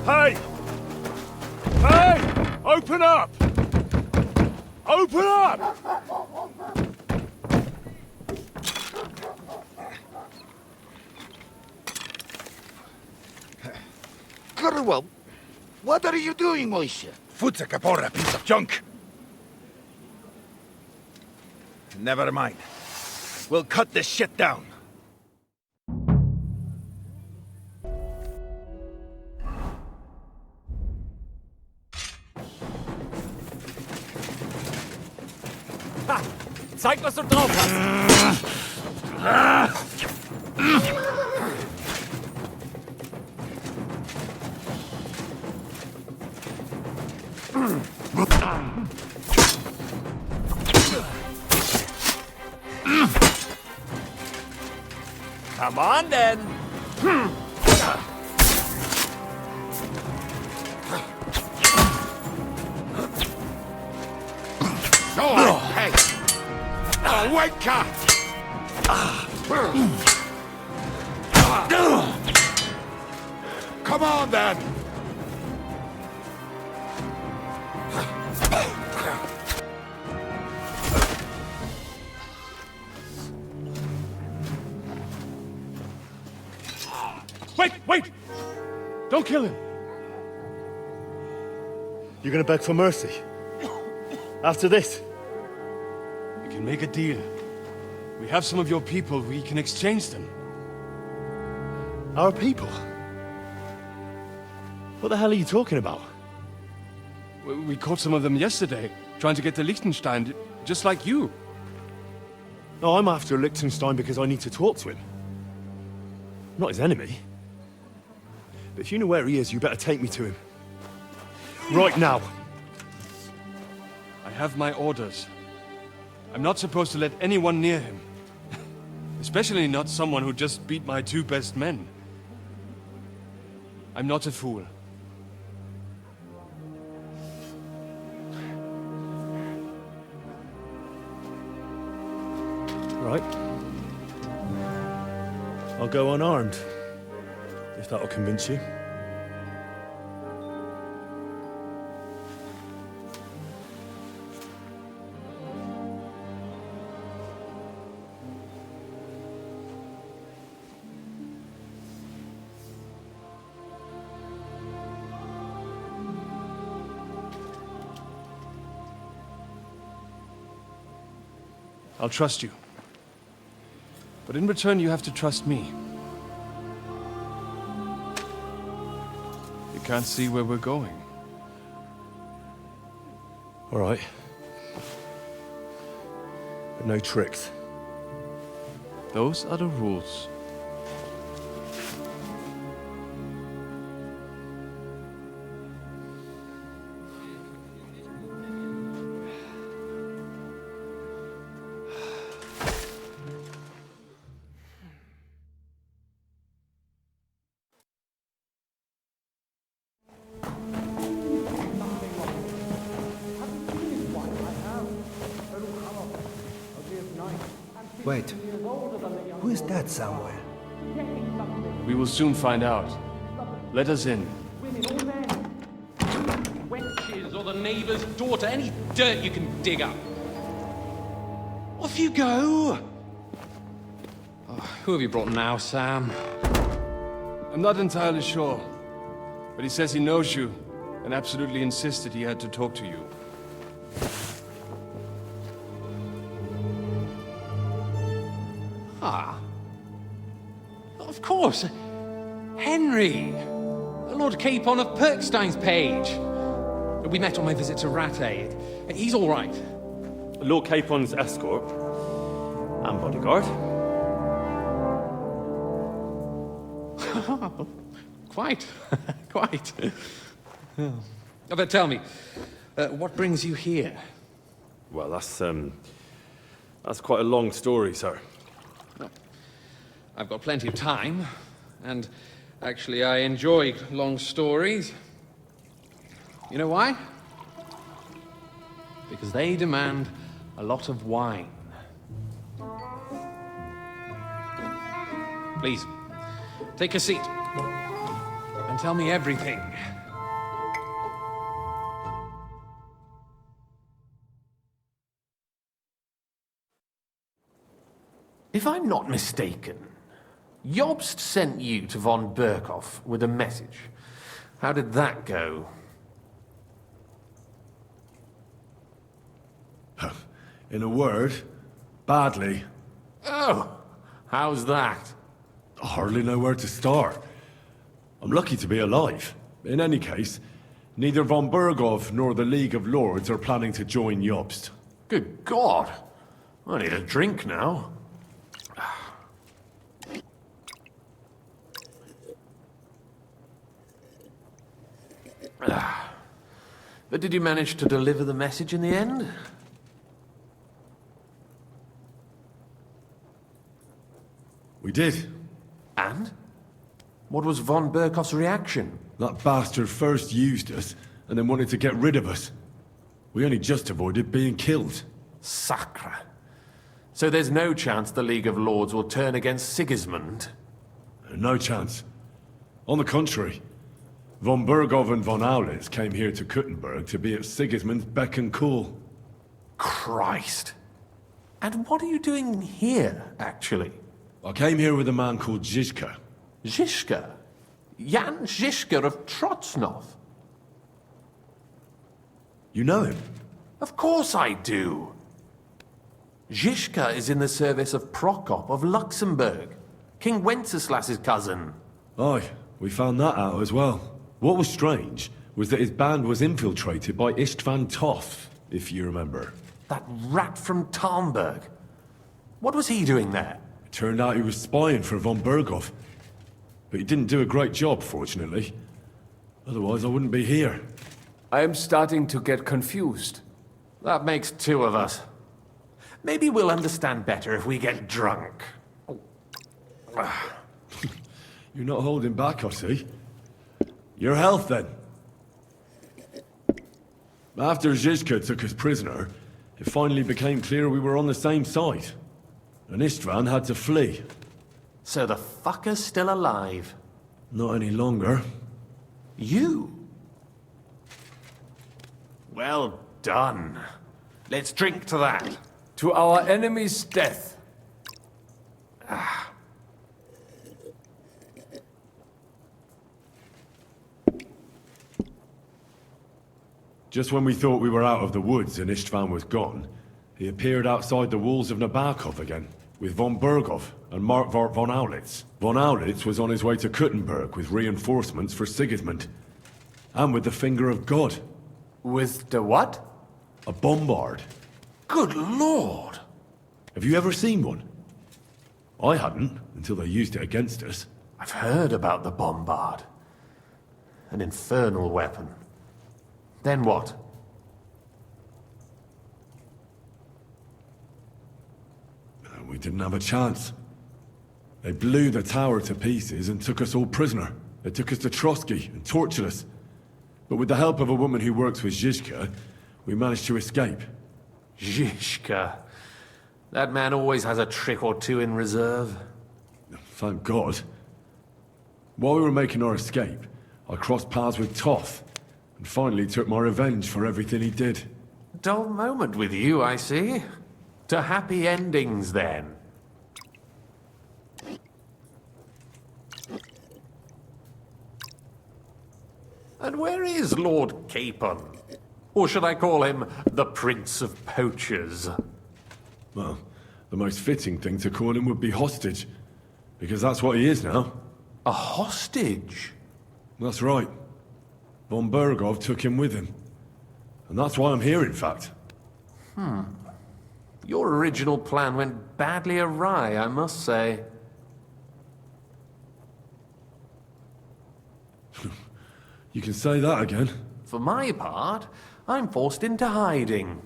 Hey! Hey! Open up! Open up! Curwell, what are you doing, Moishe? Futsa Kapora, piece of junk! Never mind. We'll cut this shit down. Ha! Zeig, was du drauf hast! Come on, then! No, hey! Oh, wait, car! Come on, then! Wait, wait! Don't kill him! You're gonna beg for mercy? After this? We can make a deal. We have some of your people, we can exchange them. Our people? What the hell are you talking about? We caught some of them yesterday, trying to get to Liechtenstein, just like you. No, I'm after Liechtenstein because I need to talk to him. I'm not his enemy. But if you know where he is, you better take me to him. Right now. I have my orders. I'm not supposed to let anyone near him. Especially not someone who just beat my two best men. I'm not a fool. Right. I'll go unarmed. If that'll convince you. I'll trust you. But in return, you have to trust me. You can't see where we're going. All right. But no tricks. Those are the rules. Wait, who is that Samuel? We will soon find out. Let us in. Wenches or the neighbour's daughter, any dirt you can dig up. Off you go! Oh, who have you brought now, Sam? I'm not entirely sure, but he says he knows you and absolutely insisted he had to talk to you. Ah. Of course. Henry. Lord Capon of Perkstein's page. We met on my visit to Rattay. He's all right. Lord Capon's escort and bodyguard. Quite. Quite. Oh, but tell me, what brings you here? Well, that's quite a long story, sir. I've got plenty of time, and actually I enjoy long stories. You know why? Because they demand a lot of wine. Please, take a seat and tell me everything. If I'm not mistaken, Jobst sent you to von Berkhoff with a message. How did that go? In a word, badly. Oh, how's that? I hardly know where to start. I'm lucky to be alive. In any case, neither von Berghoff nor the League of Lords are planning to join Jobst. Good God! I need a drink now. But did you manage to deliver the message in the end? We did. And? What was von Berkhoff's reaction? That bastard first used us, and then wanted to get rid of us. We only just avoided being killed. Sacre. So there's no chance the League of Lords will turn against Sigismund? No chance. On the contrary, von Berghoff and von Aulitz came here to Kuttenberg to be at Sigismund's beck and call. Christ. And what are you doing here, actually? I came here with a man called Zizka. Zizka? Jan Zizka of Trotznov? You know him? Of course I do. Zizka is in the service of Prokop of Luxembourg, King Wenceslas's cousin. Aye, we found that out as well. What was strange was that his band was infiltrated by Istvan Toth, if you remember. That rat from Talmberg. What was he doing there? It turned out he was spying for von Berghoff. But he didn't do a great job, fortunately. Otherwise, I wouldn't be here. I am starting to get confused. That makes two of us. Maybe we'll understand better if we get drunk. You're not holding back, I see. Your health, then. After Zizka took us prisoner, it finally became clear we were on the same side. And Istvan had to flee. So the fucker's still alive. Not any longer. You? Well done. Let's drink to that. To our enemy's death. Just when we thought we were out of the woods and Istvan was gone, he appeared outside the walls of Nabokov again, with von Berghoff and Markvart von Aulitz. Von Aulitz was on his way to Kuttenberg with reinforcements for Sigismund. And with the finger of God. With the what? A bombard. Good Lord! Have you ever seen one? I hadn't, until they used it against us. I've heard about the bombard. An infernal weapon. Then what? We didn't have a chance. They blew the tower to pieces and took us all prisoner. They took us to Trotsky and tortured us. But with the help of a woman who works with Zizka, we managed to escape. Zizka. That man always has a trick or two in reserve. Thank God. While we were making our escape, I crossed paths with Toth, and finally took my revenge for everything he did. Dull moment with you, I see. To happy endings, then. And where is Lord Capon? Or should I call him the Prince of Poachers? Well, the most fitting thing to call him would be hostage, because that's what he is now. A hostage? That's right. Von Bergov took him with him. And that's why I'm here, in fact. Your original plan went badly awry, I must say. You can say that again. For my part, I'm forced into hiding,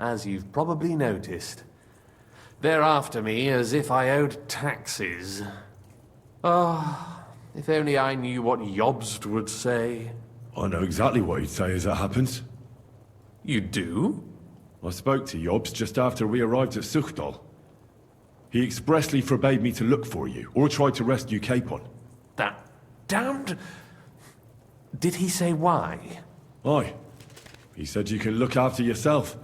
as you've probably noticed. They're after me as if I owed taxes. Ah, if only I knew what Jobst would say. I know exactly what he'd say as it happens. You do? I spoke to Jobs just after we arrived at Suchdal. He expressly forbade me to look for you, or try to rescue Capon. That damned... Did he say why? Aye. He said you can look after yourself.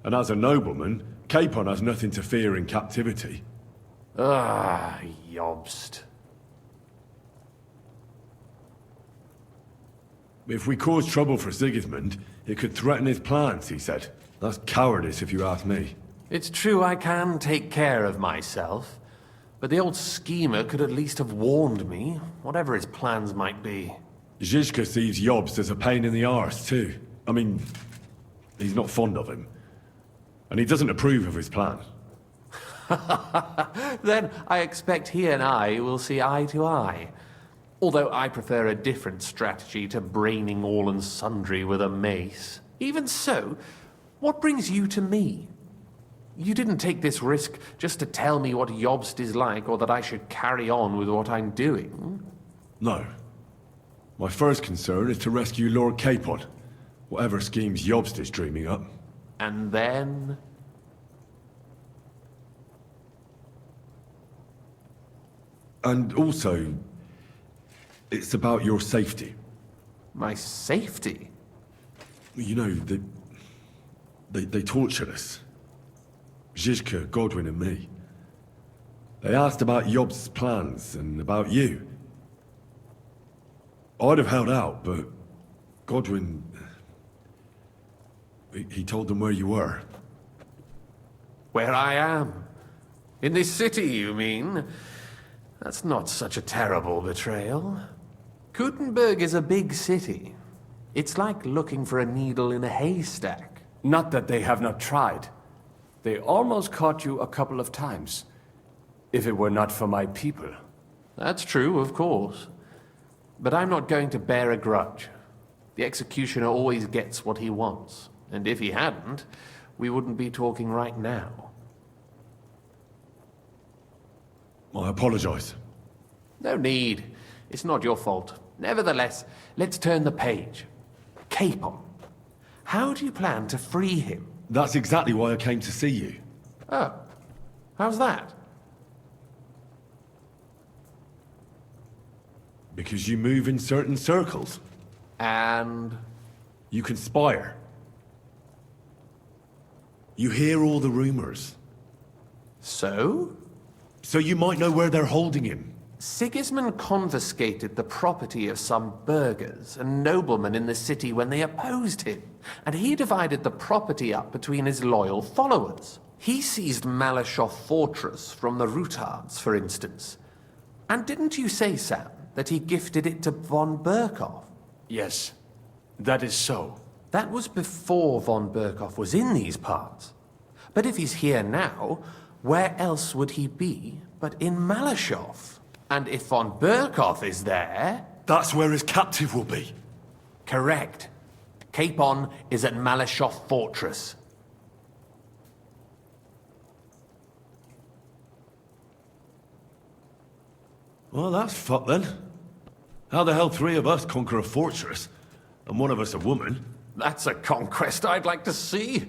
And as a nobleman, Capon has nothing to fear in captivity. Ah, Jobst. If we cause trouble for Sigismund, it could threaten his plans, he said. That's cowardice, if you ask me. It's true I can take care of myself, but the old schemer could at least have warned me, whatever his plans might be. Zizka sees Jobst as a pain in the arse, too. I mean, he's not fond of him. And he doesn't approve of his plan. Then I expect he and I will see eye to eye. Although I prefer a different strategy to braining all and sundry with a mace. Even so, what brings you to me? You didn't take this risk just to tell me what Jobst is like, or that I should carry on with what I'm doing. No. My first concern is to rescue Lord Capon, whatever schemes Jobst is dreaming up. And then... And also, it's about your safety. My safety? You know, they tortured us. Zizka, Godwin and me. They asked about Jobst's plans and about you. I'd have held out, but Godwin... He told them where you were. Where I am? In this city, you mean? That's not such a terrible betrayal. Kuttenberg is a big city. It's like looking for a needle in a haystack. Not that they have not tried. They almost caught you a couple of times. If it were not for my people. That's true, of course. But I'm not going to bear a grudge. The executioner always gets what he wants. And if he hadn't, we wouldn't be talking right now. I apologize. No need. It's not your fault. Nevertheless, let's turn the page. Capon. How do you plan to free him? That's exactly why I came to see you. Oh. How's that? Because you move in certain circles. And... You conspire. You hear all the rumors. so? So you might know where they're holding him. Sigismund confiscated the property of some burghers and noblemen in the city when they opposed him, and he divided the property up between his loyal followers. He seized Malashov Fortress from the Rutards, for instance. And didn't you say, Sam, that he gifted it to von Berkhoff? Yes, that is so. That was before von Berkhoff was in these parts. But if he's here now, where else would he be but in Malashov? And if von Berkhoff is there... That's where his captive will be. Correct. Capon is at Malashov Fortress. Well, that's fucked then. How the hell three of us conquer a fortress, and one of us a woman? That's a conquest I'd like to see.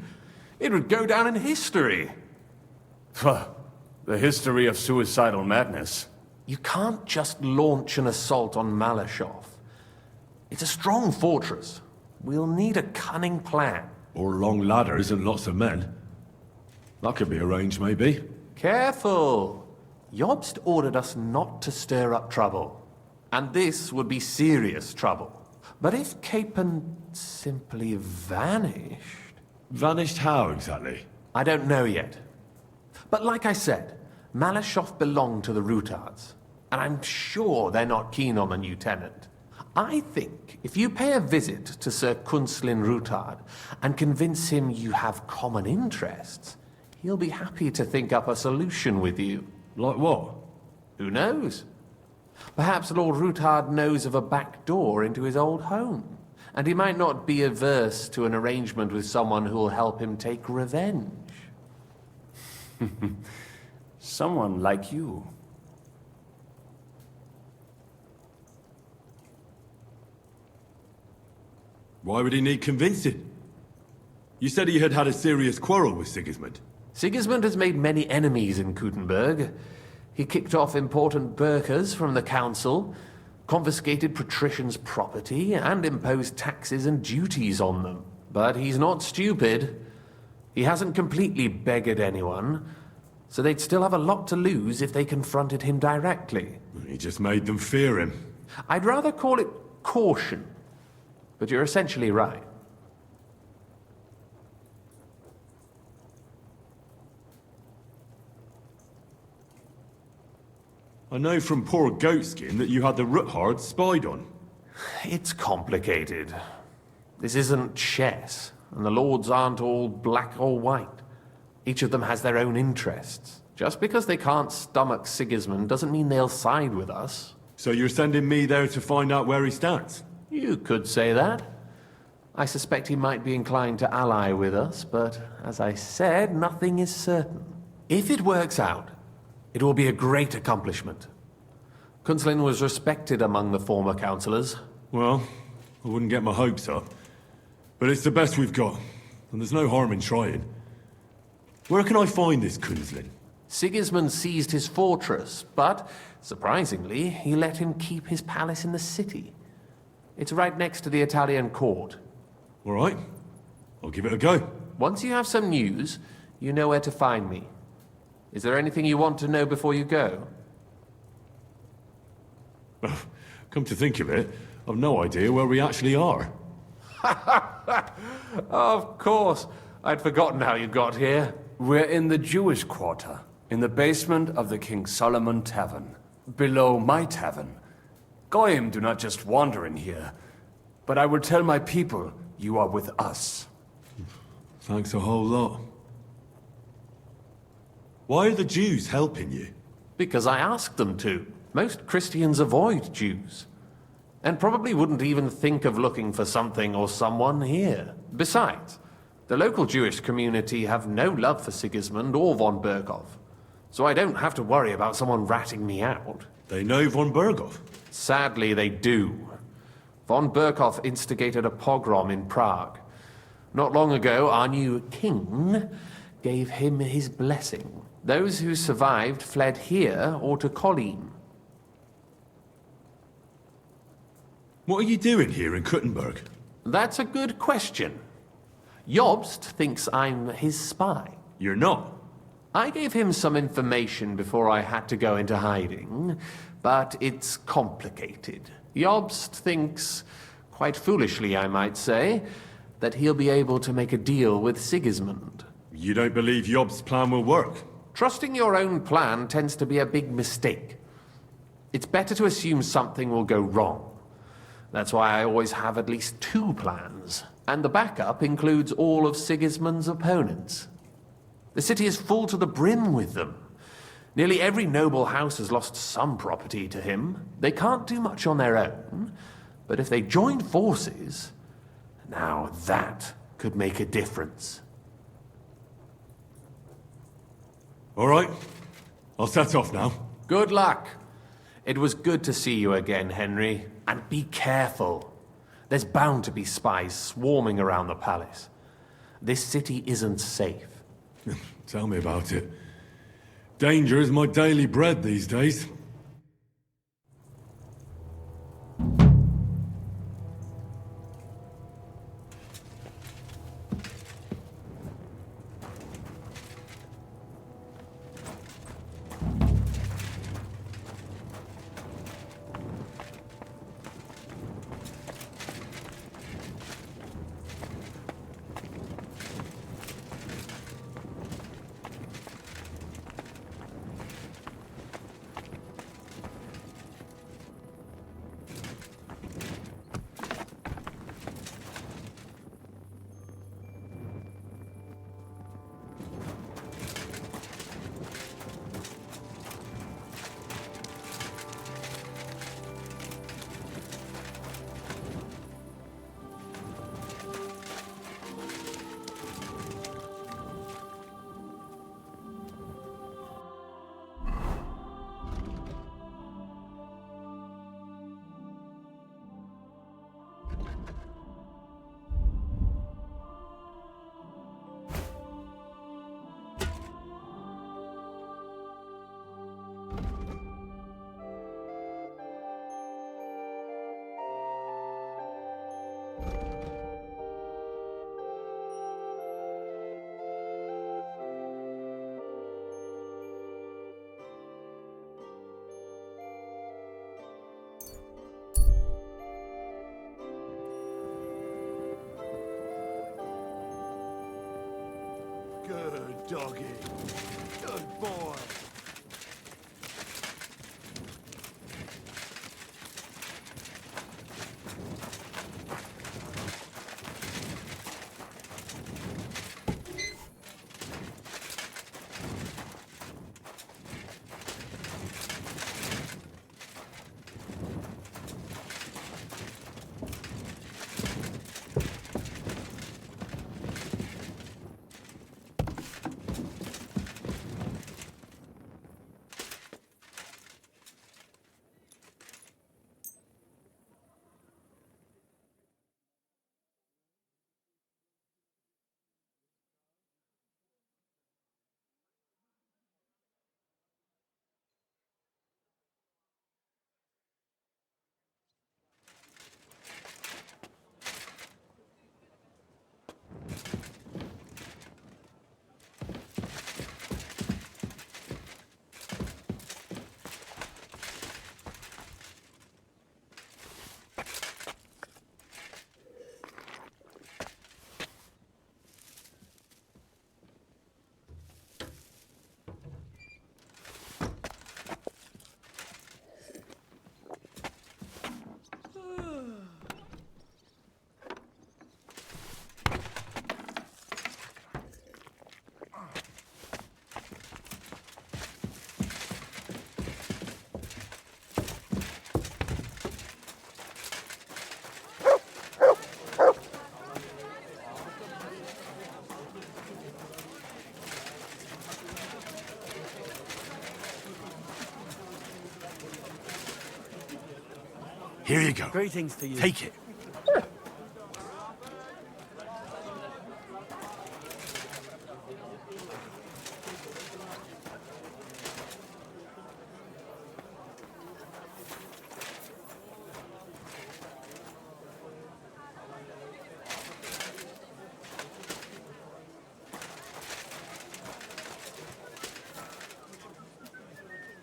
It would go down in history. The history of suicidal madness. You can't just launch an assault on Malashov. It's a strong fortress. We'll need a cunning plan. Or long ladders and lots of men. That could be arranged, maybe. Careful! Jobst ordered us not to stir up trouble. And this would be serious trouble. But if Capon simply vanished... Vanished how, exactly? I don't know yet. But like I said, Malashov belonged to the Rutards. And I'm sure they're not keen on the new tenant. I think if you pay a visit to Sir Kunslin Rutard and convince him you have common interests, he'll be happy to think up a solution with you. Like what? Who knows? Perhaps Lord Rutard knows of a back door into his old home, and he might not be averse to an arrangement with someone who'll help him take revenge. Someone like you. Why would he need convincing? You said he had had a serious quarrel with Sigismund. Sigismund has made many enemies in Kuttenberg. He kicked off important burghers from the council, confiscated patricians' property, and imposed taxes and duties on them. But he's not stupid. He hasn't completely beggared anyone, so they'd still have a lot to lose if they confronted him directly. He just made them fear him. I'd rather call it caution, but you're essentially right. I know from poor Goatskin that you had the Ruthards spied on. It's complicated. This isn't chess, and the lords aren't all black or white. Each of them has their own interests. Just because they can't stomach Sigismund doesn't mean they'll side with us. So you're sending me there to find out where he stands? You could say that. I suspect he might be inclined to ally with us, but as I said, nothing is certain. If it works out, it will be a great accomplishment. Kunslin was respected among the former councillors. Well, I wouldn't get my hopes up. But it's the best we've got, and there's no harm in trying. Where can I find this Kunslin? Sigismund seized his fortress, but, surprisingly, he let him keep his palace in the city. It's right next to the Italian court. All right, I'll give it a go. Once you have some news, you know where to find me. Is there anything you want to know before you go? Come to think of it, I've no idea where we actually are. Of course. I'd forgotten how you got here. We're in the Jewish quarter, in the basement of the King Solomon Tavern, below my tavern. Goyim do not just wander in here, but I will tell my people you are with us. Thanks a whole lot. Why are the Jews helping you? Because I asked them to. Most Christians avoid Jews. And probably wouldn't even think of looking for something or someone here. Besides, the local Jewish community have no love for Sigismund or von Berghoff. So I don't have to worry about someone ratting me out. They know von Berghoff. Sadly, they do. Von Berghoff instigated a pogrom in Prague. Not long ago, our new king gave him his blessing. Those who survived fled here or to Kolin. What are you doing here in Kuttenberg? That's a good question. Jobst thinks I'm his spy. You're not. I gave him some information before I had to go into hiding, but it's complicated. Jobst thinks, quite foolishly I might say, that he'll be able to make a deal with Sigismund. You don't believe Jobst's plan will work? Trusting your own plan tends to be a big mistake. It's better to assume something will go wrong. That's why I always have at least 2 plans, and the backup includes all of Sigismund's opponents. The city is full to the brim with them. Nearly every noble house has lost some property to him. They can't do much on their own, but if they join forces, now that could make a difference. All right, I'll set off now. Good luck. It was good to see you again, Henry. And be careful. There's bound to be spies swarming around the palace. This city isn't safe. Tell me about it. Danger is my daily bread these days. Good doggy. Good boy. Here you go. Greetings to you. Take it.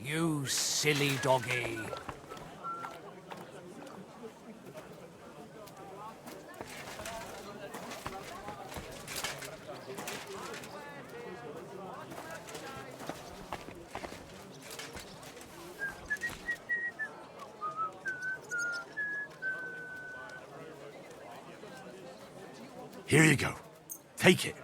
You silly doggy. Here you go. Take it.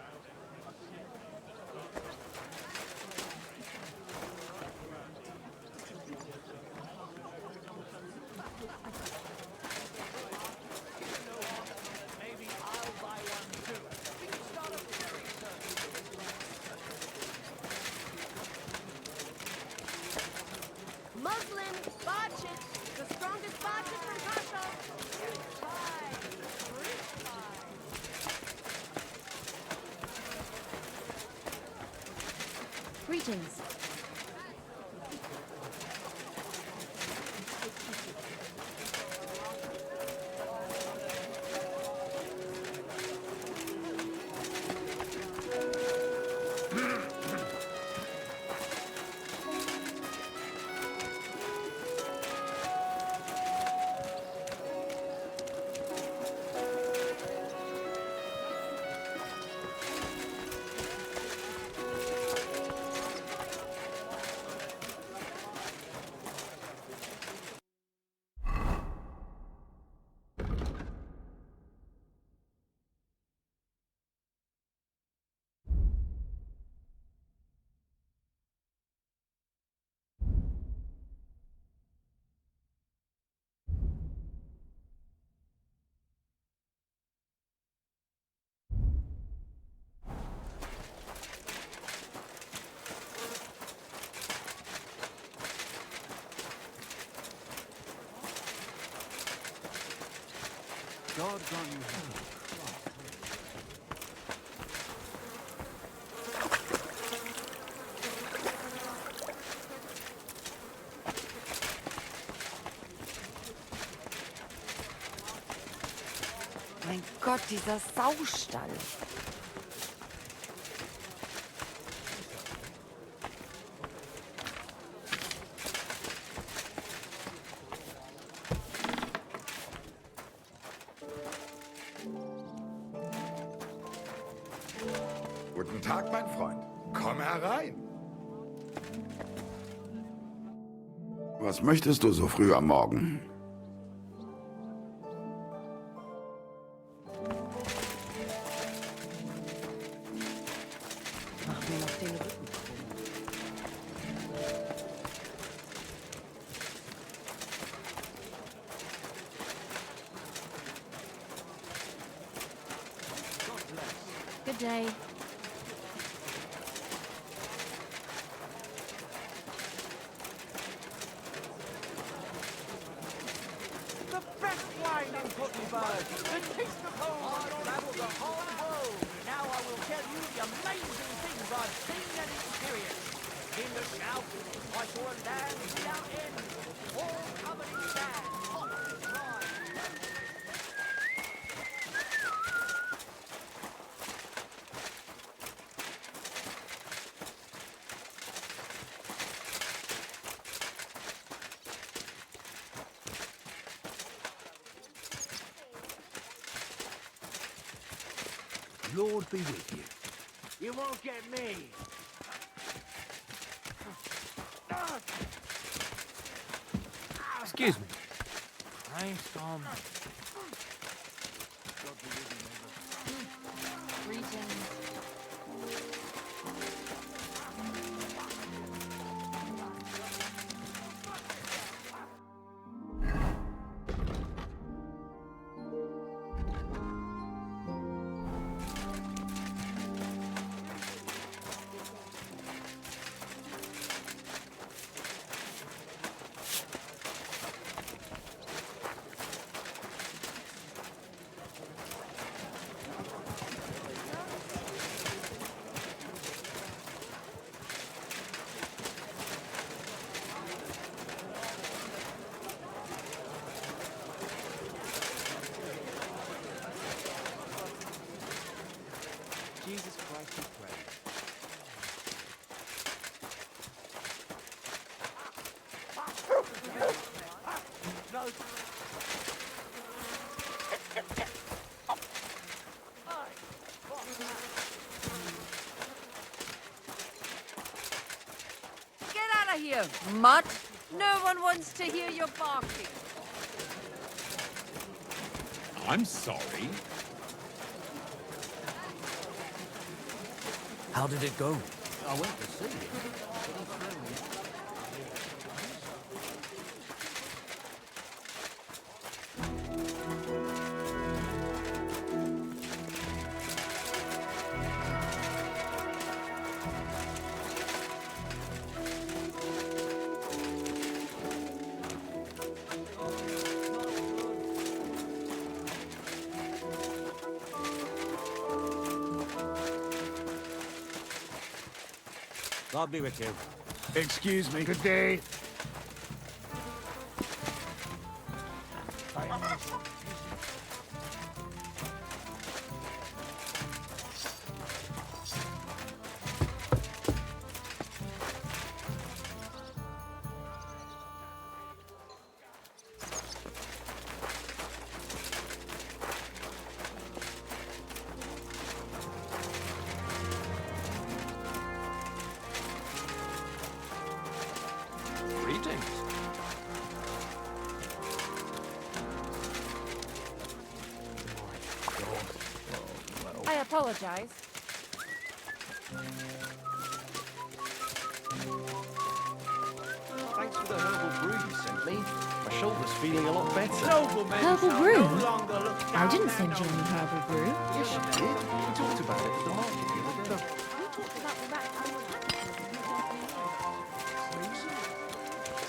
Muslim, Bachet, the strongest Bachet from Kasha. Greetings. God grant you health. Mein Gott, dieser Saustall. Guten Tag, mein Freund. Komm herein. Was möchtest du so früh am Morgen? Mach mir noch den Rücken krumm. Good day. The best wine in Kuttenberg. The taste of home. I've traveled the whole world. Now I will tell you the amazing things I've seen and experienced. In the south, I saw a land without end, all covered in sand, hot and dry. Lord be with you. You won't get me. Excuse me. Thanks, Tom. Greetings. Jesus Christ, we pray. Get out of here, mutt. No one wants to hear your barking. I'm sorry. How did it go? I went to see him. God be with you. Excuse me. Good day. I apologize. Thanks for the herbal brew you sent me. My shoulder's feeling a lot better. Herbal brew? I didn't send you any herbal brew. Yes, you did. We talked about it at the market the other day. We talked about the rat I was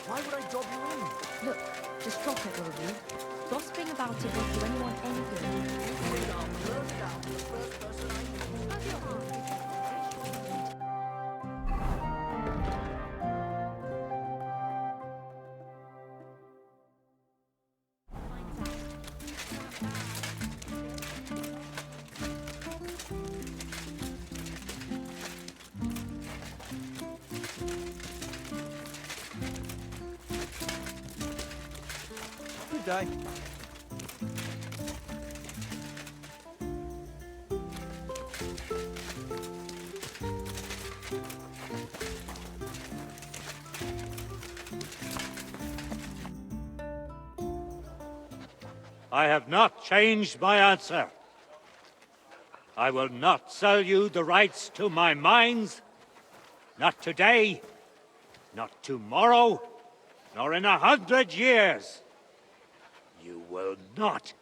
Why would I dob you in? Look, just drop it, all of you. Gossiping about it won't do anyone any good. Good day. I have not changed my answer. I will not sell you the rights to my mines. Not today, not tomorrow, nor in 100 years. You will not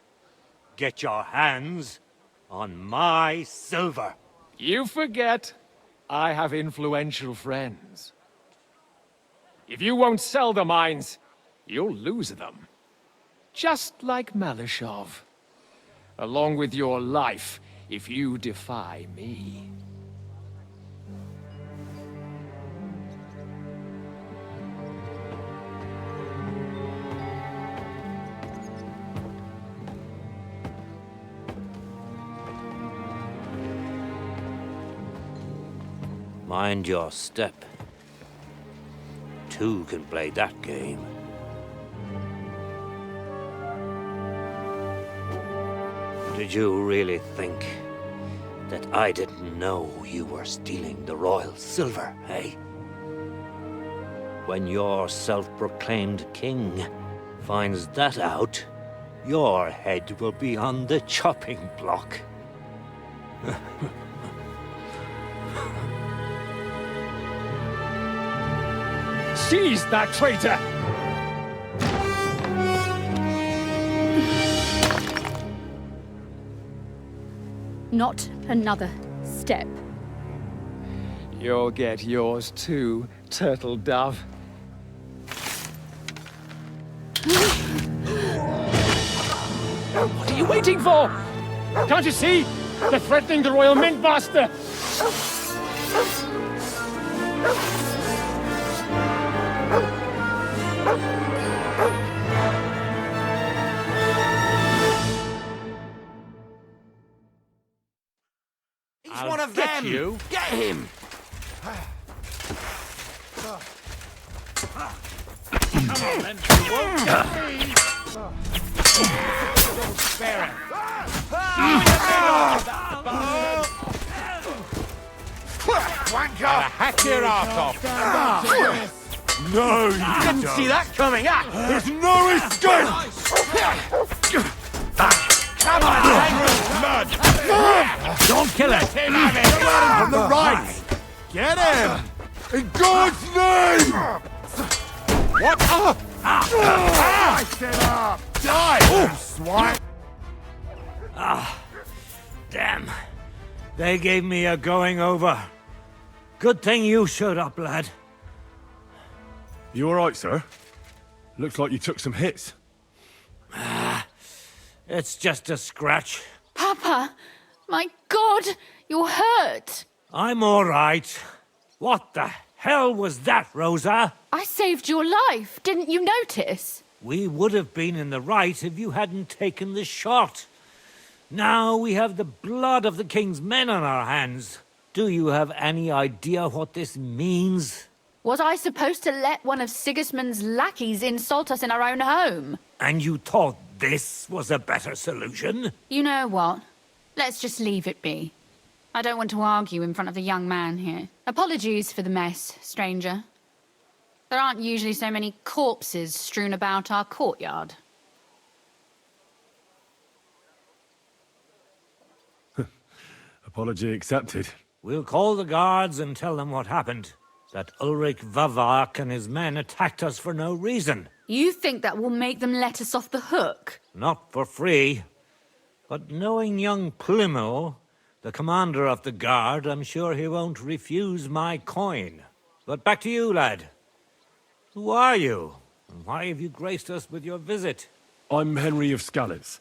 get your hands on my silver. You forget I have influential friends. If you won't sell the mines, you'll lose them. Just like Malishov. Along with your life, if you defy me. Mind your step. Two can play that game. Did you really think that I didn't know you were stealing the royal silver, eh? When your self-proclaimed king finds that out, your head will be on the chopping block. Seize that traitor! Not another step. You'll get yours too, turtle dove. What are you waiting for? Can't you see? They're threatening the Royal Mint Master! He's one of them! You. Get him! Come on, then. You won't get me. Don't spare him. Wanker! Hack your ass off! No, you Didn't see that coming! There's no escape! Come on, Blood! Don't kill him. On the right! Get him! In God's name! What? I said up! Die! Swine! Damn. They gave me a going over. Good thing you showed up, lad. You alright, sir? Looks like you took some hits. It's just a scratch. Papa! My God! You're hurt! I'm all right. What the hell was that, Rosa? I saved your life. Didn't you notice? We would have been in the right if you hadn't taken the shot. Now we have the blood of the king's men on our hands. Do you have any idea what this means? Was I supposed to let one of Sigismund's lackeys insult us in our own home? And you thought this was a better solution? You know what? Let's just leave it be. I don't want to argue in front of the young man here. Apologies for the mess, stranger. There aren't usually so many corpses strewn about our courtyard. Apology accepted. We'll call the guards and tell them what happened. That Ulrich Vavak and his men attacked us for no reason. You think that will make them let us off the hook? Not for free. But knowing young Plimo, the commander of the guard, I'm sure he won't refuse my coin. But back to you, lad. Who are you? And why have you graced us with your visit? I'm Henry of Skalitz,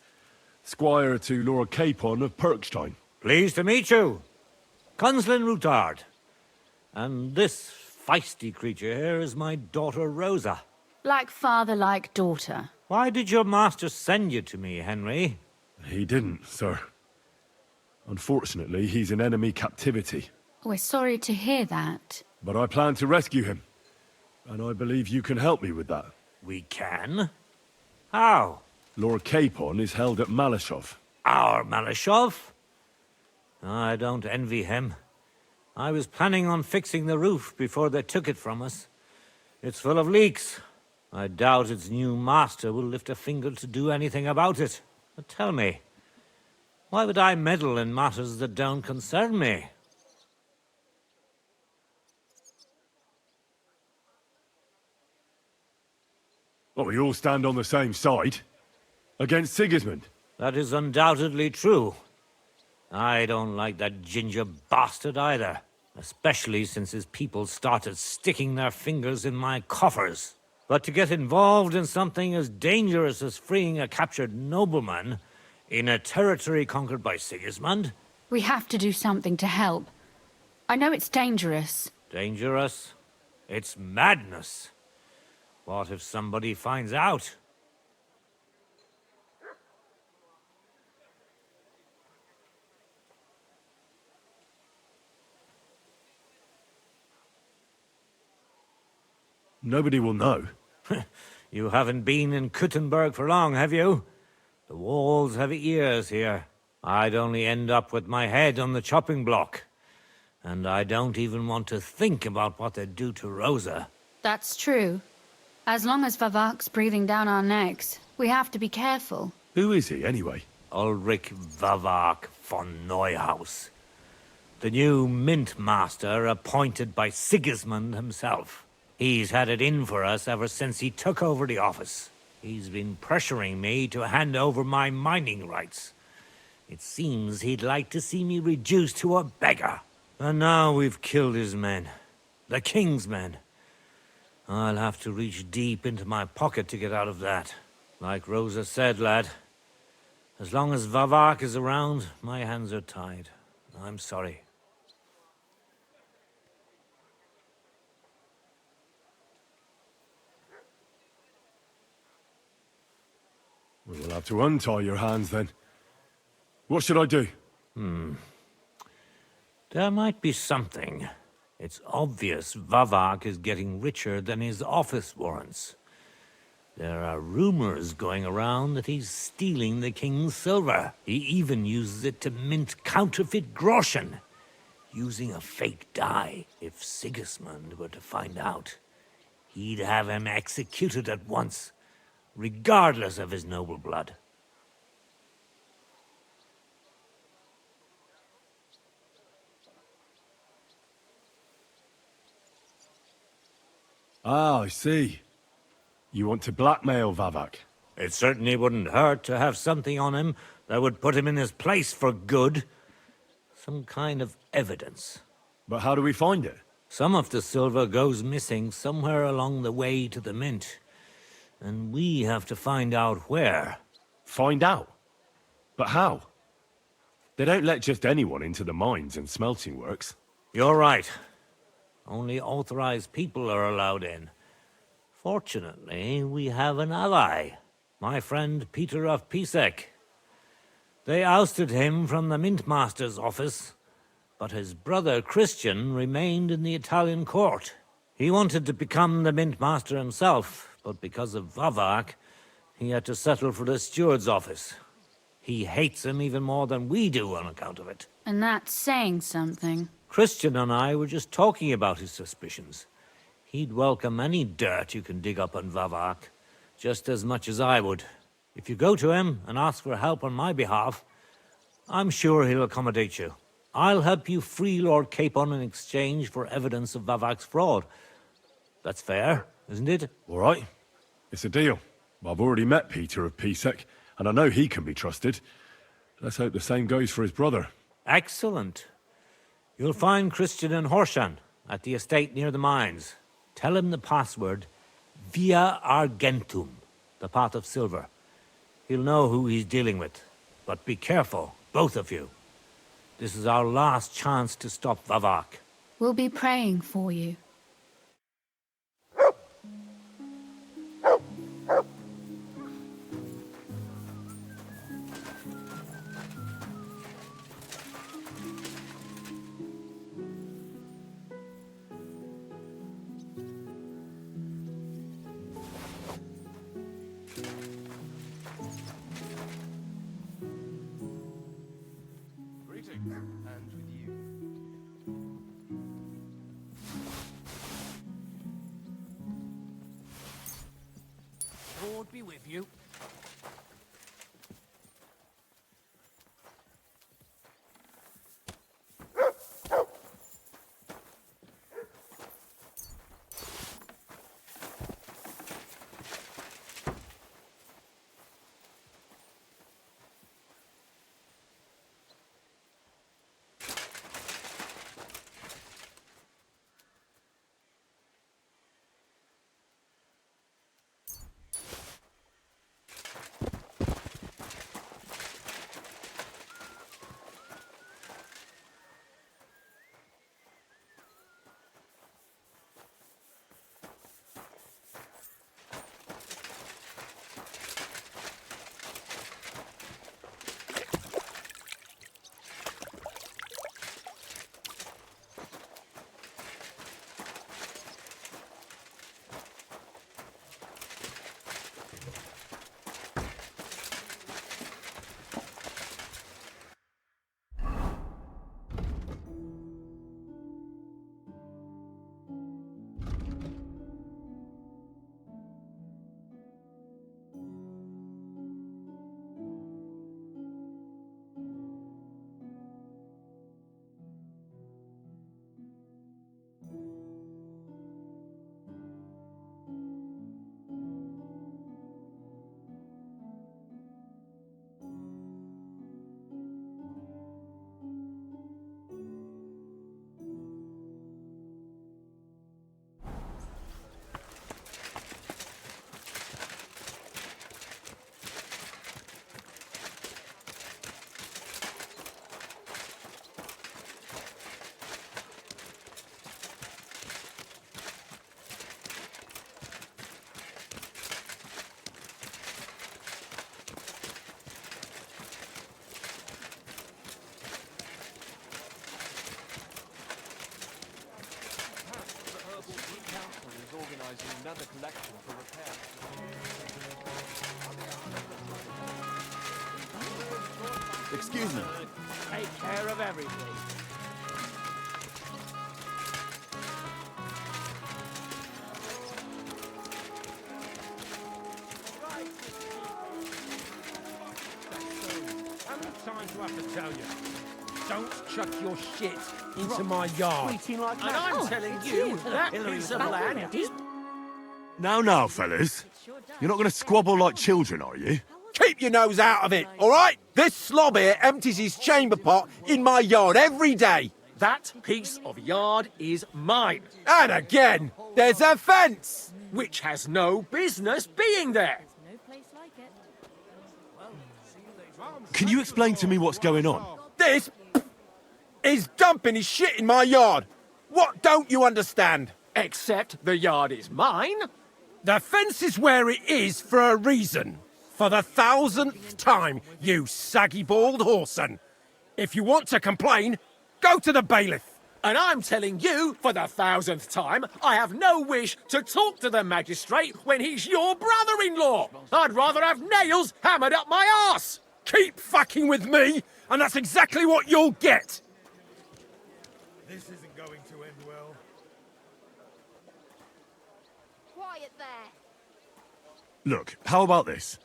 squire to Lord Capon of Perkstein. Pleased to meet you. Conslin Routard. And this feisty creature here is my daughter Rosa. Like father, like daughter. Why did your master send you to me, Henry? He didn't, sir. Unfortunately, he's in enemy captivity. We're sorry to hear that. But I plan to rescue him. And I believe you can help me with that. We can? How? Lord Capon is held at Malashov. Our Malashov? I don't envy him. I was planning on fixing the roof before they took it from us. It's full of leaks. I doubt its new master will lift a finger to do anything about it. But tell me, why would I meddle in matters that don't concern me? Well, we all stand on the same side. Against Sigismund. That is undoubtedly true. I don't like that ginger bastard either. Especially since his people started sticking their fingers in my coffers. But to get involved in something as dangerous as freeing a captured nobleman in a territory conquered by Sigismund? We have to do something to help. I know it's dangerous. Dangerous? It's madness. What if somebody finds out? Nobody will know. You haven't been in Kuttenberg for long, have you? The walls have ears here. I'd only end up with my head on the chopping block. And I don't even want to think about what they'd do to Rosa. That's true. As long as Vavak's breathing down our necks, we have to be careful. Who is he, anyway? Ulrich Vavak von Neuhaus. The new mint master appointed by Sigismund himself. He's had it in for us ever since he took over the office. He's been pressuring me to hand over my mining rights. It seems he'd like to see me reduced to a beggar. And now we've killed his men. The king's men. I'll have to reach deep into my pocket to get out of that. Like Rosa said, lad, as long as Vavak is around, my hands are tied. I'm sorry. We will have to untie your hands then. What should I do? There might be something. It's obvious Vavak is getting richer than his office warrants. There are rumors going around that he's stealing the king's silver. He even uses it to mint counterfeit groschen, using a fake dye. If Sigismund were to find out, he'd have him executed at once, regardless of his noble blood. Ah, I see. You want to blackmail Vavak? It certainly wouldn't hurt to have something on him that would put him in his place for good. Some kind of evidence. But how do we find it? Some of the silver goes missing somewhere along the way to the mint. And we have to find out where. Find out? But how? They don't let just anyone into the mines and smelting works. You're right. Only authorized people are allowed in. Fortunately, we have an ally. My friend Peter of Pisek. They ousted him from the Mintmaster's office, but his brother Christian remained in the Italian court. He wanted to become the Mintmaster himself, but because of Vavak, he had to settle for the steward's office. He hates him even more than we do on account of it. And that's saying something. Christian and I were just talking about his suspicions. He'd welcome any dirt you can dig up on Vavak, just as much as I would. If you go to him and ask for help on my behalf, I'm sure he'll accommodate you. I'll help you free Lord Capon in exchange for evidence of Vavak's fraud. That's fair, isn't it? All right. It's a deal. I've already met Peter of Pisek, and I know he can be trusted. Let's hope the same goes for his brother. Excellent. You'll find Christian and Horshan at the estate near the mines. Tell him the password, Via Argentum, the path of silver. He'll know who he's dealing with. But be careful, both of you. This is our last chance to stop Vavak. We'll be praying for you. And with you. Lord be with you. Organizing another collection for repair. Excuse me. Take care of everything. How many times do I have to tell you? Don't chuck your shit into my yard. Tweeting like And that. I'm telling you, that piece of land is... Now, fellas. You're not going to squabble like children, are you? Keep your nose out of it, all right? This slob here empties his chamber pot in my yard every day. That piece of yard is mine. And again, there's a fence. Which has no business being there. No place like it. Can you explain to me what's going on? This is dumping his shit in my yard. What don't you understand? Except the yard is mine. The fence is where it is for a reason. For the 1000th time, you saggy bald whoreson. If you want to complain, go to the bailiff. And I'm telling you, for the 1000th time, I have no wish to talk to the magistrate when he's your brother-in-law. I'd rather have nails hammered up my arse. Keep fucking with me, and that's exactly what you'll get. This isn't going to end well. Quiet there. Look, how about this?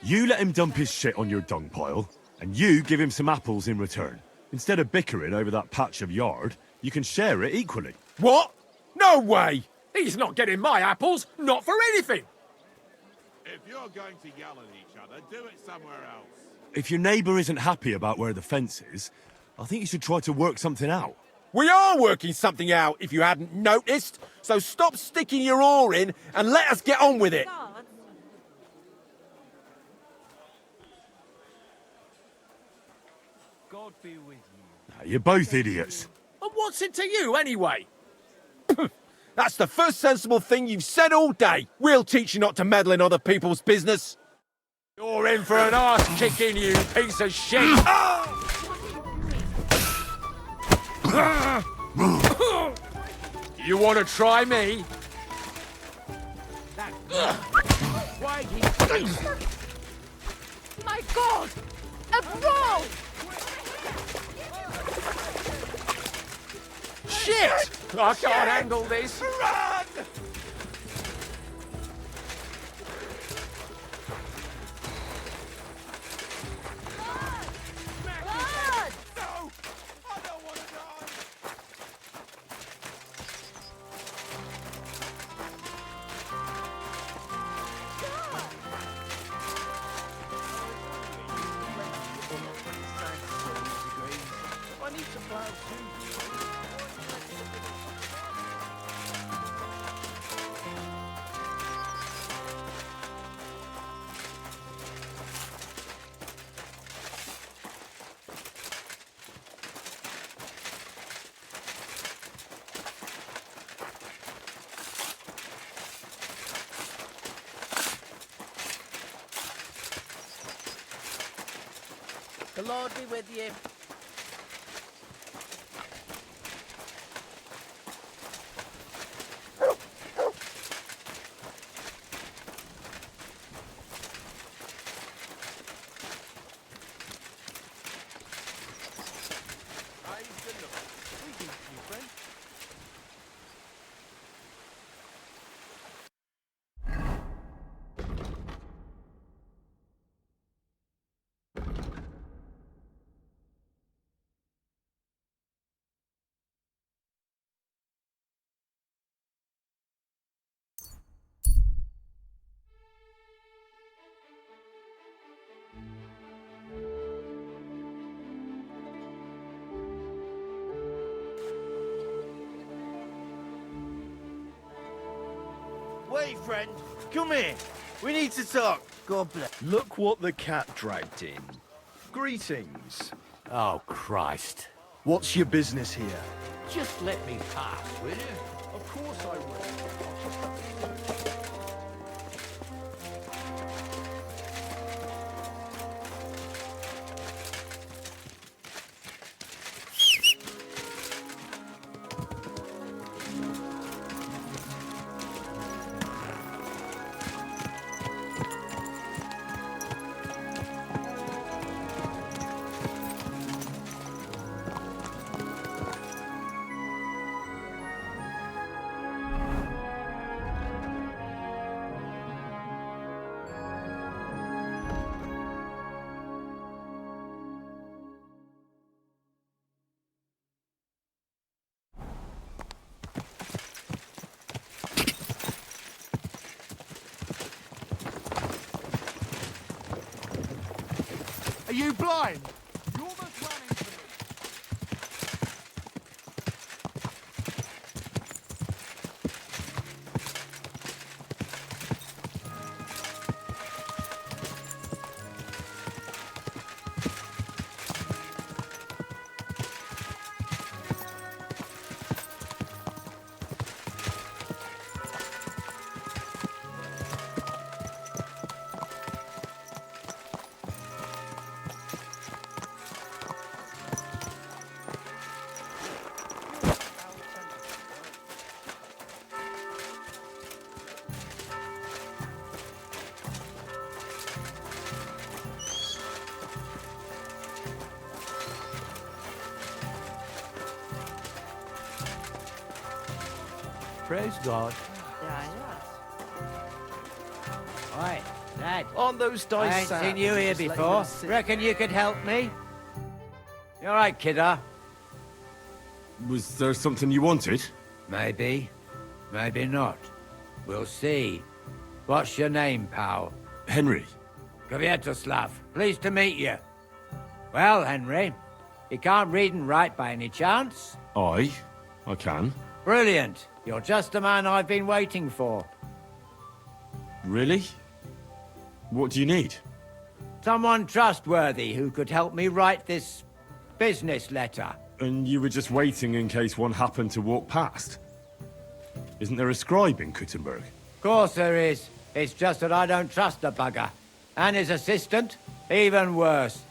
You let him dump his shit on your dung pile, and you give him some apples in return. Instead of bickering over that patch of yard, you can share it equally. What? No way! He's not getting my apples, not for anything. If you're going to yell at each other, do it somewhere else. If your neighbour isn't happy about where the fence is, I think you should try to work something out. We are working something out, if you hadn't noticed. So stop sticking your oar in and let us get on with it. God be with you. You're both idiots. And what's it to you, anyway? That's the first sensible thing you've said all day. We'll teach you not to meddle in other people's business. You're in for an arse kicking, you piece of shit! You want to try me? My God! A brawl! Shit! I can't handle this. Run! No! I don't want to die! I need to plow too. The Lord be with you. Wait, friend. Come here. We need to talk. God bless. Look what the cat dragged in. Greetings. Oh, Christ. What's your business here? Just let me pass, will you? Of course I will. Are you blind? You almost ran into me. Praise God. Oi, lad. Aren't those I dice ain't sad? seen you here Just let before. them sit. Reckon you could help me? You all right, kidder? Was there something you wanted? Maybe. Maybe not. We'll see. What's your name, pal? Henry. Kvietoslav. Pleased to meet you. Well, Henry, you can't read and write by any chance? I can. Brilliant. You're just the man I've been waiting for. Really? What do you need? Someone trustworthy who could help me write this business letter. And you were just waiting in case one happened to walk past? Isn't there a scribe in Kuttenberg? Of course there is. It's just that I don't trust the bugger. And his assistant, even worse.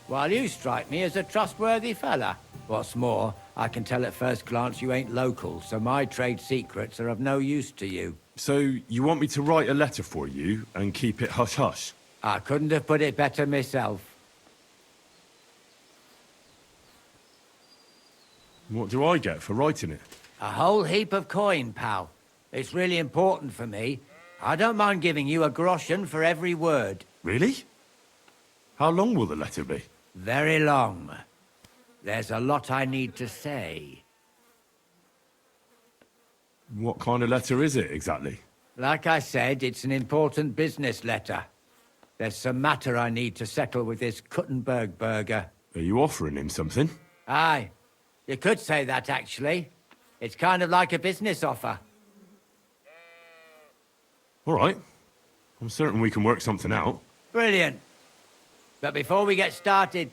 While you strike me as a trustworthy fella. What's more, I can tell at first glance you ain't local, so my trade secrets are of no use to you. So, you want me to write a letter for you and keep it hush-hush? I couldn't have put it better myself. What do I get for writing it? A whole heap of coin, pal. It's really important for me. I don't mind giving you a groschen for every word. Really? How long will the letter be? Very long. There's a lot I need to say. What kind of letter is it, exactly? Like I said, it's an important business letter. There's some matter I need to settle with this Kuttenberg burger. Are you offering him something? Aye. You could say that, actually. It's kind of like a business offer. All right. I'm certain we can work something out. Brilliant. But before we get started,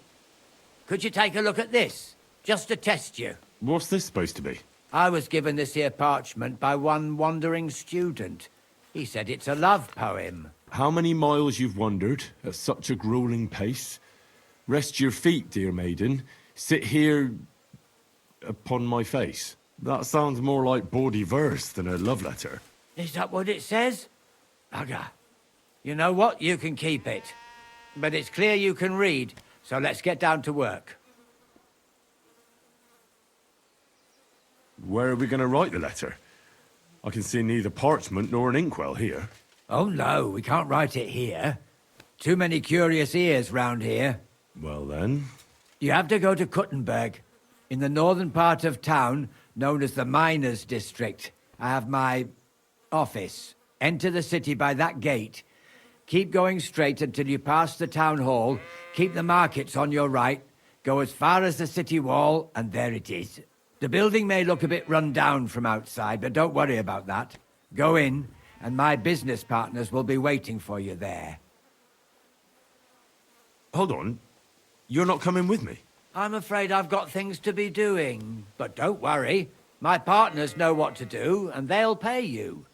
could you take a look at this? Just to test you. What's this supposed to be? I was given this here parchment by one wandering student. He said it's a love poem. How many miles you've wandered at such a grueling pace? Rest your feet, dear maiden. Sit here upon my face. That sounds more like bawdy verse than a love letter. Is that what it says? Bugger. You know what? You can keep it. But it's clear you can read, so let's get down to work. Where are we going to write the letter? I can see neither parchment nor an inkwell here. Oh no, we can't write it here. Too many curious ears round here. Well then... You have to go to Kuttenberg, in the northern part of town, known as the Miners' District. I have my office. Enter the city by that gate. Keep going straight until you pass the town hall. Keep the markets on your right. Go as far as the city wall, and there it is. The building may look a bit run down from outside, but don't worry about that. Go in, and my business partners will be waiting for you there. Hold on. You're not coming with me? I'm afraid I've got things to be doing. But don't worry. My partners know what to do, and they'll pay you.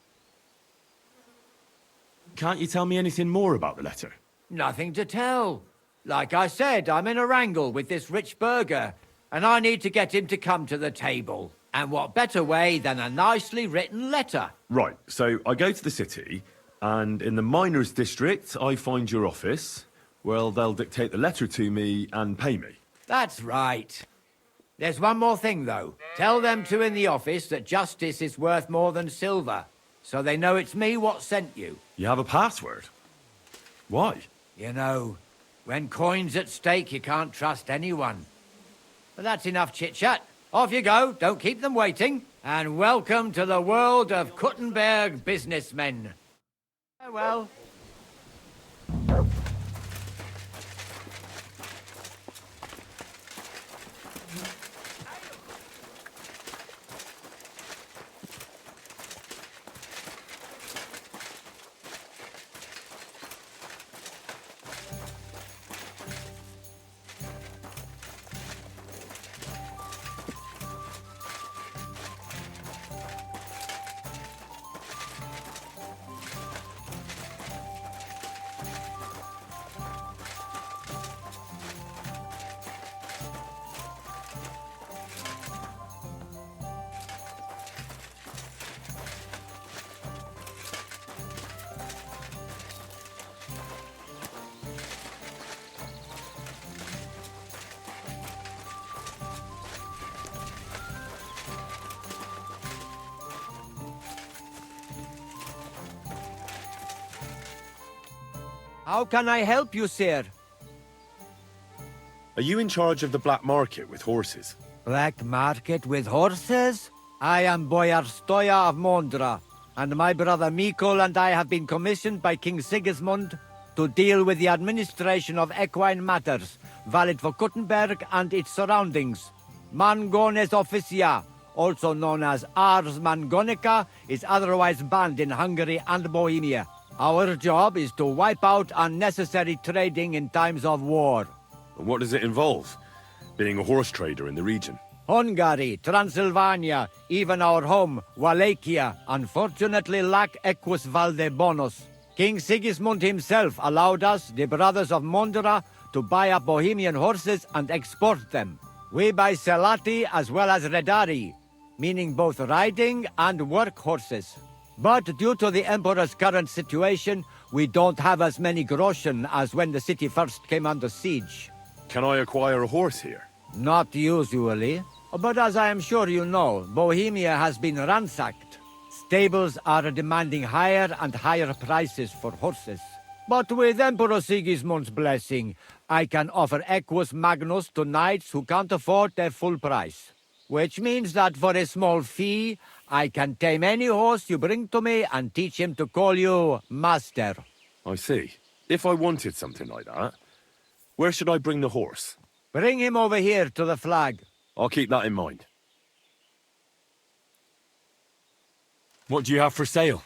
Can't you tell me anything more about the letter? Nothing to tell. Like I said, I'm in a wrangle with this rich burger, and I need to get him to come to the table. And what better way than a nicely written letter? Right, so I go to the city, and in the Miners' District, I find your office. Well, they'll dictate the letter to me and pay me. That's right. There's one more thing, though. Tell them two in the office that justice is worth more than silver, so they know it's me what sent you. You have a password? Why? You know, when coin's at stake, you can't trust anyone. But that's enough chit-chat. Off you go, don't keep them waiting. And welcome to the world of Kuttenberg businessmen. Farewell. How can I help you, sir? Are you in charge of the black market with horses? Black market with horses? I am Boyar Stoya of Mondra, and my brother Mikol and I have been commissioned by King Sigismund to deal with the administration of equine matters, valid for Kuttenberg and its surroundings. Mangones officia, also known as Ars Mangonica, is otherwise banned in Hungary and Bohemia. Our job is to wipe out unnecessary trading in times of war. And what does it involve? being a horse trader in the region. Hungary, Transylvania, even our home, Wallachia, unfortunately lack equus valde bonus. King Sigismund himself allowed us, the brothers of Mondra, to buy up Bohemian horses and export them. We buy Selati as well as Redari, meaning both riding and work horses. But due to the Emperor's current situation, we don't have as many groschen as when the city first came under siege. Can I acquire a horse here? Not usually, but as I am sure you know, Bohemia has been ransacked. Stables are demanding higher and higher prices for horses. But with Emperor Sigismund's blessing, I can offer Equus Magnus to knights who can't afford their full price. Which means that for a small fee, I can tame any horse you bring to me and teach him to call you Master. I see. If I wanted something like that, where should I bring the horse? Bring him over here to the flag. I'll keep that in mind. What do you have for sale?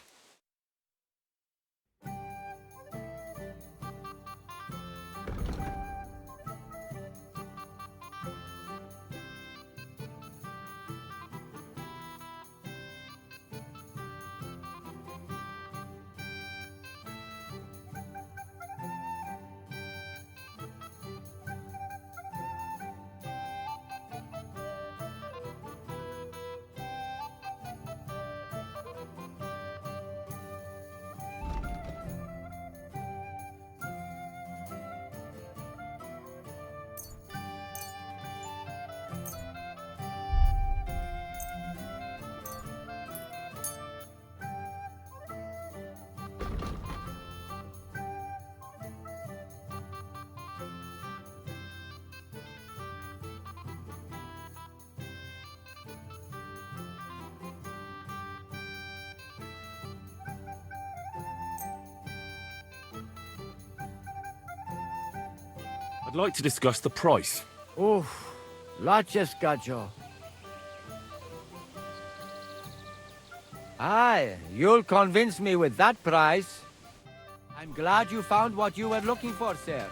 I'd like to discuss the price. Oof, Lacheskajo. Aye, you'll convince me with that price. I'm glad you found what you were looking for, sir.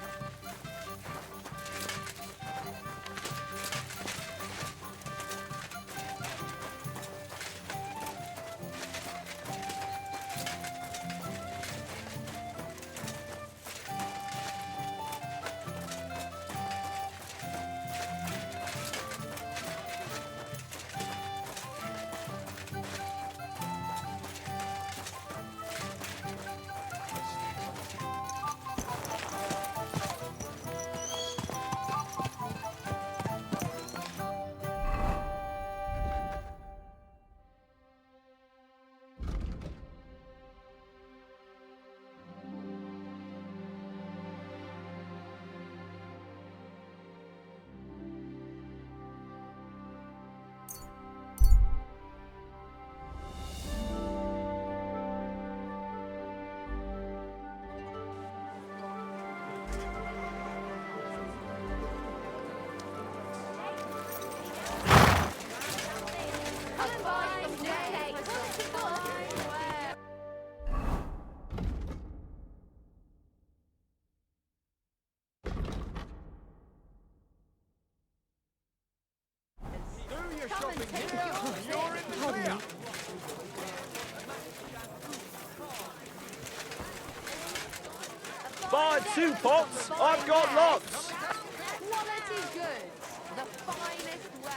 Buy 2 pots, I've got lots. Quality goods, the finest wares.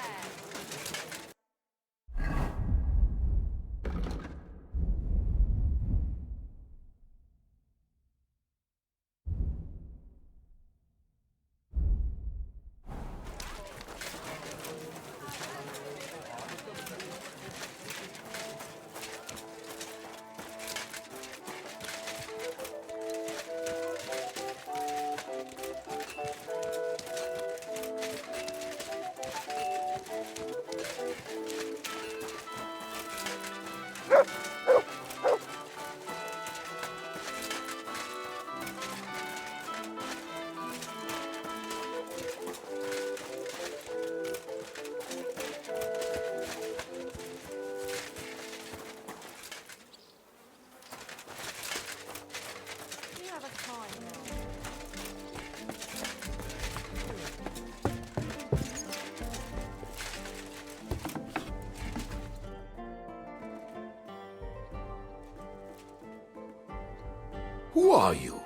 are you?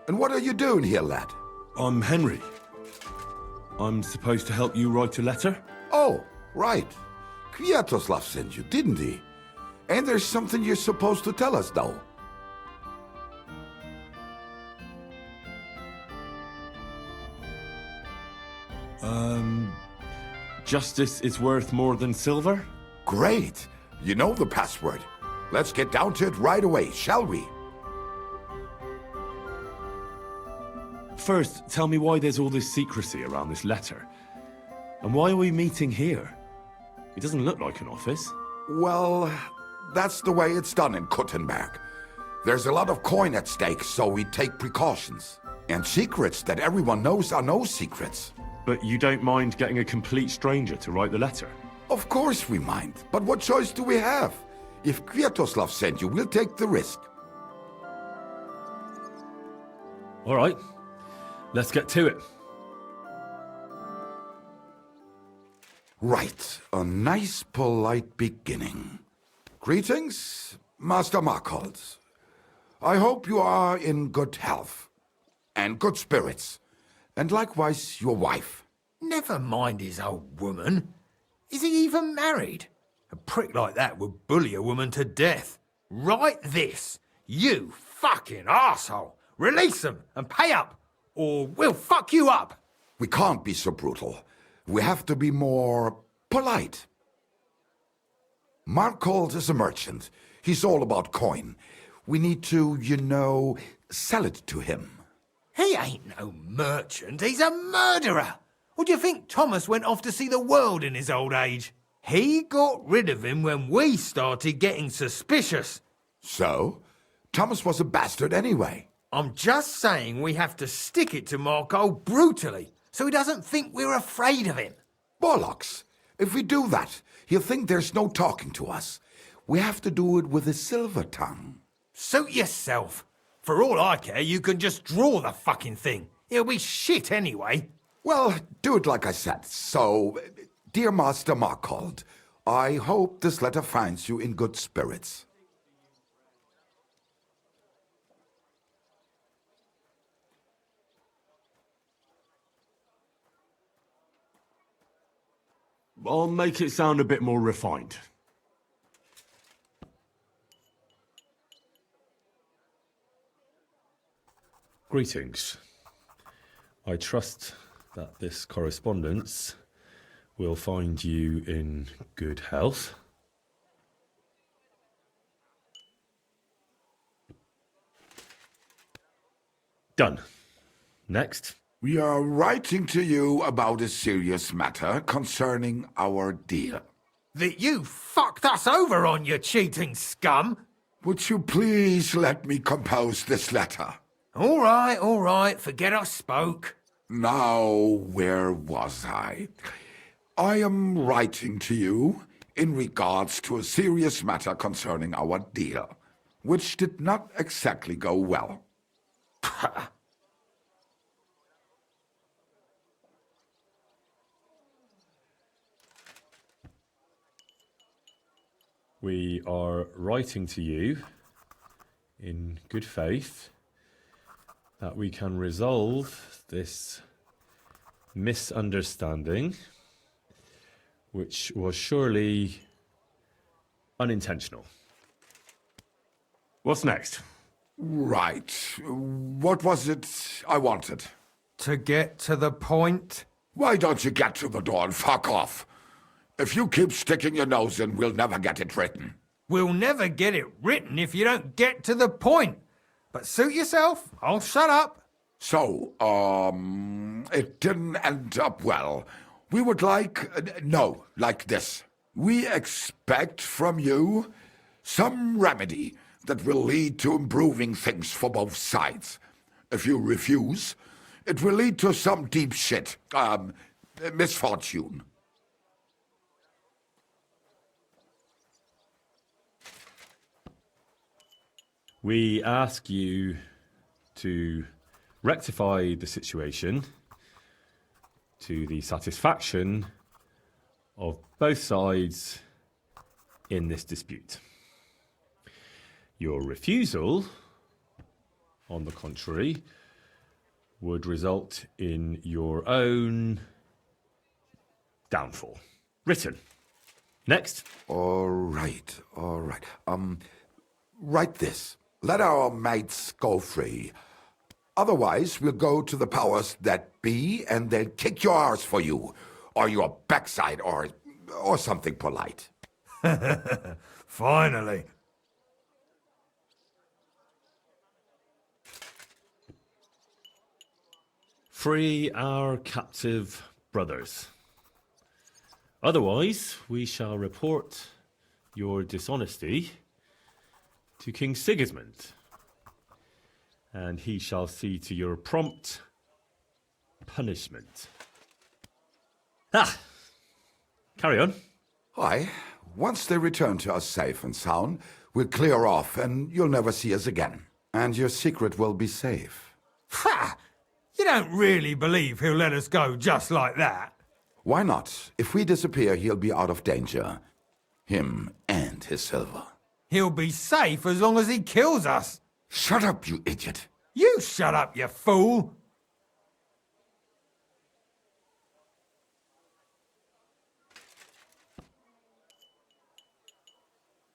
And what are you doing here, lad? I'm Henry. I'm supposed to help you write a letter? Oh, right. Kwiatoslav sent you, didn't he? And there's something you're supposed to tell us, though. Justice is worth more than silver? Great. You know the password. Let's get down to it right away, shall we? First, tell me why there's all this secrecy around this letter. And why are we meeting here? It doesn't look like an office. Well, that's the way it's done in Kuttenberg. There's a lot of coin at stake, so we take precautions. And secrets that everyone knows are no secrets. But you don't mind getting a complete stranger to write the letter? Of course we mind, but what choice do we have? If Kwiatoslav sent you, we'll take the risk. All right, let's get to it. Right, a nice polite beginning. Greetings, Master Markholz. I hope you are in good health and good spirits, and likewise your wife. Never mind his old woman. Is he even married? A prick like that would bully a woman to death. Write this. You fucking arsehole. Release them and pay up, or we'll fuck you up. We can't be so brutal. We have to be more polite. Markholz is a merchant. He's all about coin. We need to, sell it to him. He ain't no merchant, he's a murderer. Or do you think Thomas went off to see the world in his old age? He got rid of him when we started getting suspicious. So? Thomas was a bastard anyway. I'm just saying we have to stick it to Marco brutally, so he doesn't think we're afraid of him. Bollocks! If we do that, he'll think there's no talking to us. We have to do it with a silver tongue. Suit yourself. For all I care, you can just draw the fucking thing. It'll be shit anyway. Well, do it like I said. So, dear Master Markhold, I hope this letter finds you in good spirits. I'll make it sound a bit more refined. Greetings. I trust that this correspondence will find you in good health. Done. Next. We are writing to you about a serious matter concerning our deal. That you fucked us over on, you cheating scum! Would you please let me compose this letter? All right, forget I spoke. Now, where was I? I am writing to you in regards to a serious matter concerning our deal, which did not exactly go well. We are writing to you in good faith that we can resolve this misunderstanding, which was surely unintentional. What's next? Right. What was it I wanted? To get to the point? Why don't you get to the door and fuck off? If you keep sticking your nose in, we'll never get it written. We'll never get it written if you don't get to the point. But suit yourself, I'll shut up. So, it didn't end up well. We would like this. We expect from you some remedy that will lead to improving things for both sides. If you refuse, it will lead to some deep shit, misfortune. We ask you to rectify the situation to the satisfaction of both sides in this dispute. Your refusal on the contrary, would result in your own downfall. Written. Next. All right. Write this. Let our mates go free. Otherwise, we'll go to the powers that be and they'll kick your arse for you. Or your backside, or something polite. Finally. Free our captive brothers. Otherwise, we shall report your dishonesty to King Sigismund, and he shall see to your prompt punishment. Carry on. Aye. Once they return to us safe and sound, we'll clear off and you'll never see us again. And your secret will be safe. Ha! You don't really believe he'll let us go just like that? Why not? If we disappear, he'll be out of danger. Him and his silver. He'll be safe as long as he kills us. Shut up, you idiot. You shut up, you fool.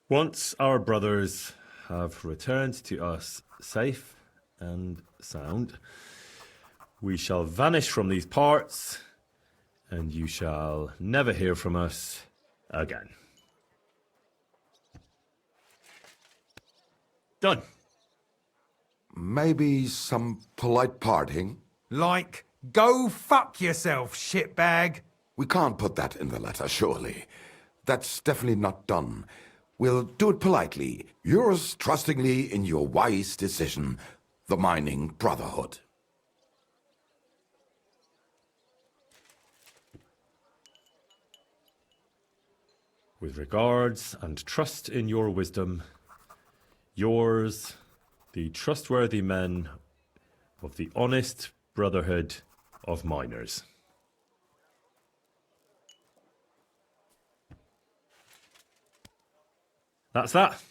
Once our brothers have returned to us safe and sound, we shall vanish from these parts, and you shall never hear from us again. Done. Maybe some polite parting? Like, go fuck yourself, shitbag. We can't put that in the letter, surely. That's definitely not done. We'll do it politely. Yours trustingly in your wise decision, the Mining Brotherhood. With regards and trust in your wisdom, yours, the trustworthy men of the honest Brotherhood of Miners. That's that.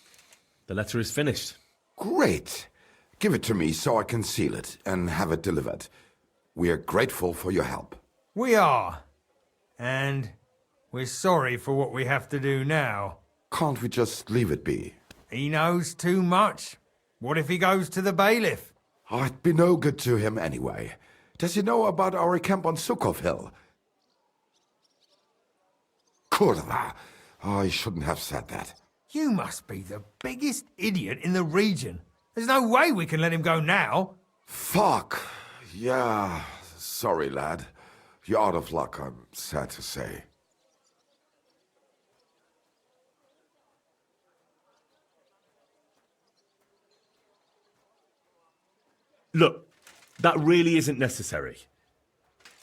The letter is finished. Great. Give it to me so I can seal it and have it delivered. We are grateful for your help. We are. And we're sorry for what we have to do now. Can't we just leave it be? He knows too much. What if he goes to the bailiff? I'd be no good to him anyway. Does he know about our camp on Sukov Hill? Kurva. I shouldn't have said that. You must be the biggest idiot in the region. There's no way we can let him go now. Fuck. Yeah. Sorry, lad. You're out of luck, I'm sad to say. Look, that really isn't necessary.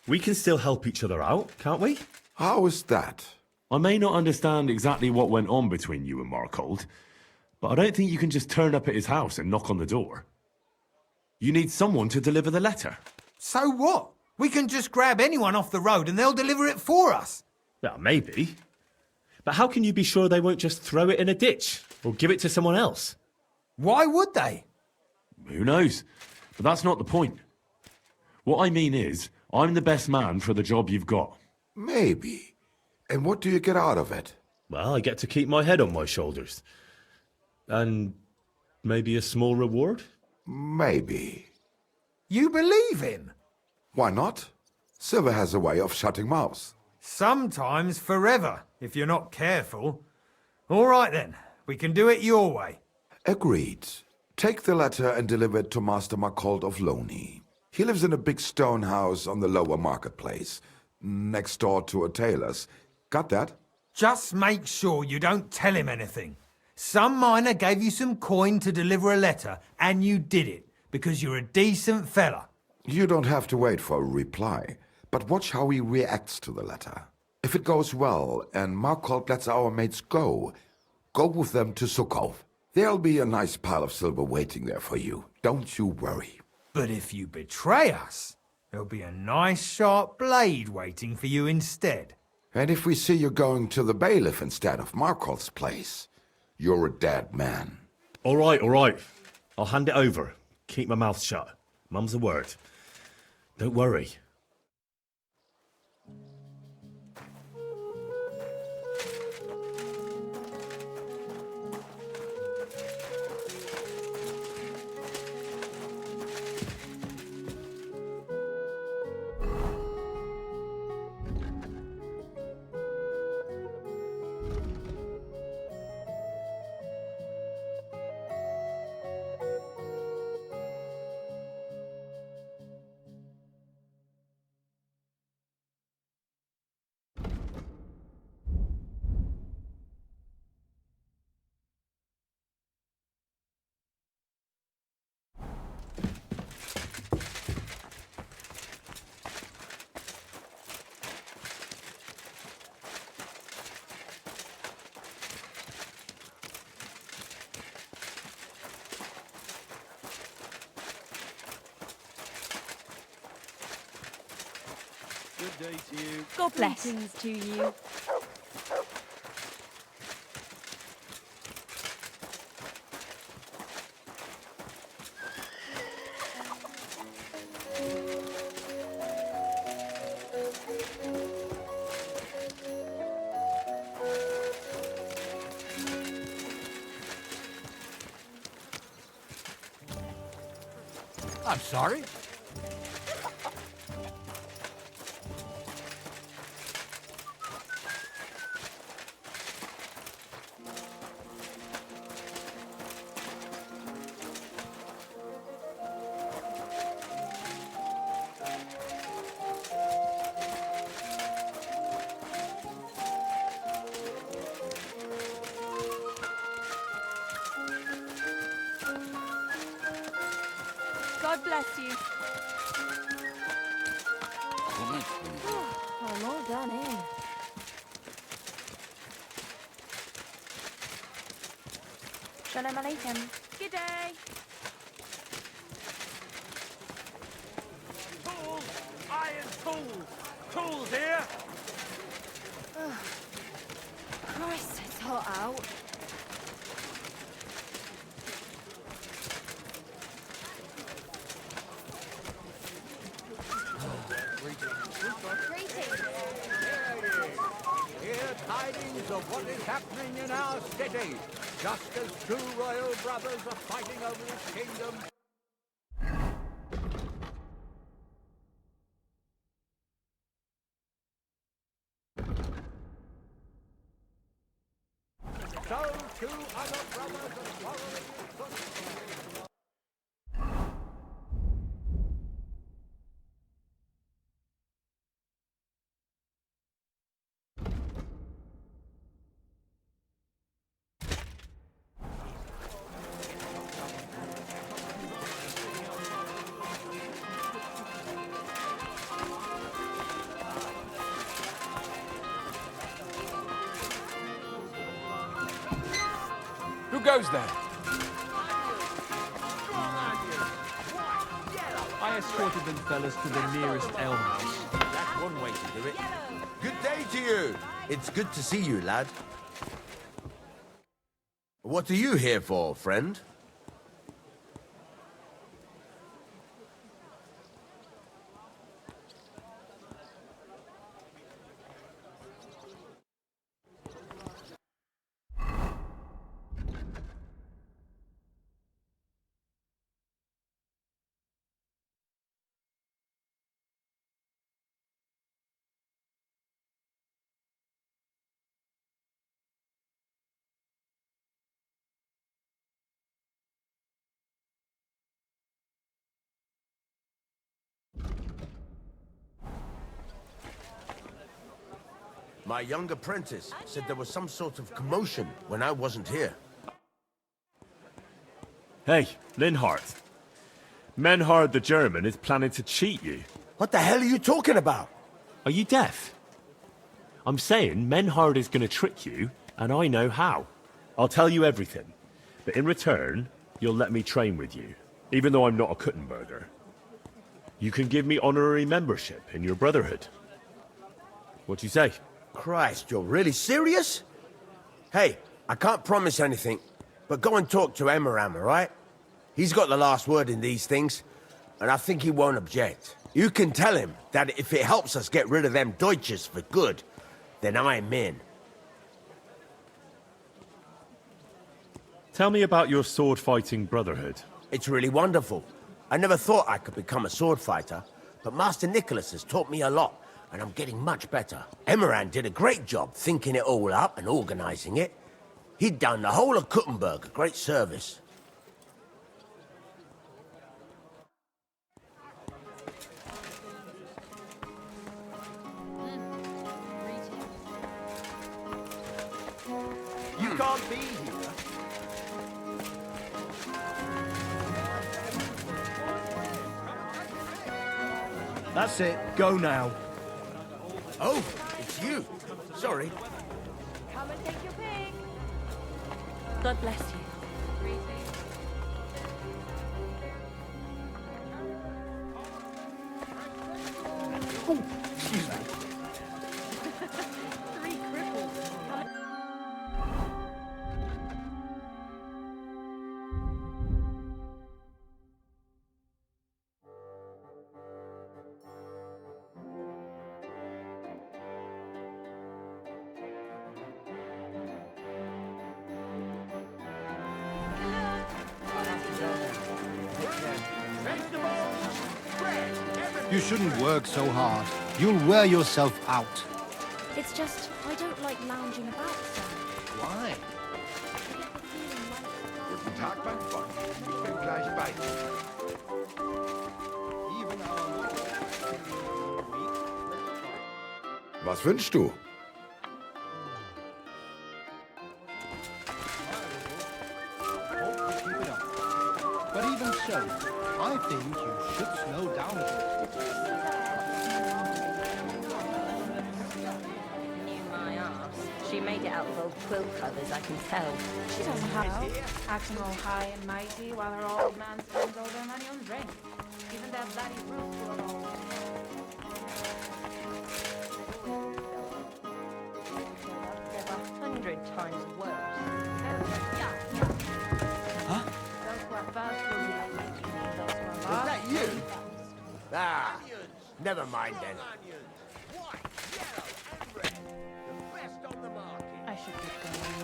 We can still help each other out, can't we? How is that? I may not understand exactly what went on between you and Markold, but I don't think you can just turn up at his house and knock on the door. You need someone to deliver the letter. So what? We can just grab anyone off the road and they'll deliver it for us. Well, maybe. But how can you be sure they won't just throw it in a ditch or give it to someone else? Why would they? Who knows? But that's not the point. What I mean is, I'm the best man for the job you've got. Maybe. And what do you get out of it? Well, I get to keep my head on my shoulders. And maybe a small reward? Maybe. You believe him? Why not? Silver has a way of shutting mouths. Sometimes forever, if you're not careful. All right then, we can do it your way. Agreed. Take the letter and deliver it to Master Markold of Loney. He lives in a big stone house on the lower marketplace, next door to a tailor's. Got that? Just make sure you don't tell him anything. Some miner gave you some coin to deliver a letter, and you did it, because you're a decent fella. You don't have to wait for a reply, but watch how he reacts to the letter. If it goes well, and Markold lets our mates go with them to Sukov. There'll be a nice pile of silver waiting there for you. Don't you worry. But if you betray us, there'll be a nice sharp blade waiting for you instead. And if we see you going to the bailiff instead of Markold's place, you're a dead man. All right. I'll hand it over. keep my mouth shut. Mum's a word. Don't worry. Good day to you. God bless. Greetings to you. I'm sorry. God bless you. I'm all done in. Shalom alaikum. Good day. Tools! Iron tools! Tools here! Christ, it's hot out. Hear tidings of what is happening in our city, just as two royal brothers are fighting over this kingdom. So two other brothers are following in footsteps. Who goes there? I escorted them fellas to the nearest alehouse. That's one way to do it. Good day to you. It's good to see you, lad. What are you here for, friend? My young apprentice said there was some sort of commotion when I wasn't here. Hey, Linhart. Menhard the German is planning to cheat you. What the hell are you talking about? Are you deaf? I'm saying Menhard is going to trick you, and I know how. I'll tell you everything, but in return, you'll let me train with you, even though I'm not a Kuttenberger. You can give me honorary membership in your brotherhood. What do you say? Christ, you're really serious? Hey, I can't promise anything, but go and talk to Emmeram, all right? He's got the last word in these things, and I think he won't object. You can tell him that if it helps us get rid of them Deutsches for good, then I'm in. Tell me about your sword-fighting brotherhood. It's really wonderful. I never thought I could become a sword fighter, but Master Nicholas has taught me a lot, and I'm getting much better. Emmeran did a great job thinking it all up and organizing it. He'd done the whole of Kuttenberg a great service. You can't be here. That's it. Go now. Oh, it's you. Sorry. Come and take your pick. God bless you. Oh, excuse me. Three cripples. You shouldn't work so hard. You'll wear yourself out. It's just, I don't like lounging about so. Why? Guten Tag, mein Freund. Ich bin gleich bei dir. Was wünschst du? Keep it up. But even so, I think you should slow down a bit. Knew my arse. She made it out of old quilt covers, I can tell. She doesn't have acting all high and mighty while her old man spends all their money on drink. Even their bloody roots were all. They're 100 times worse. Huh? Those who are first will be like me. Those who are Was last that will you? be first. Ah, never mind then. I should get going.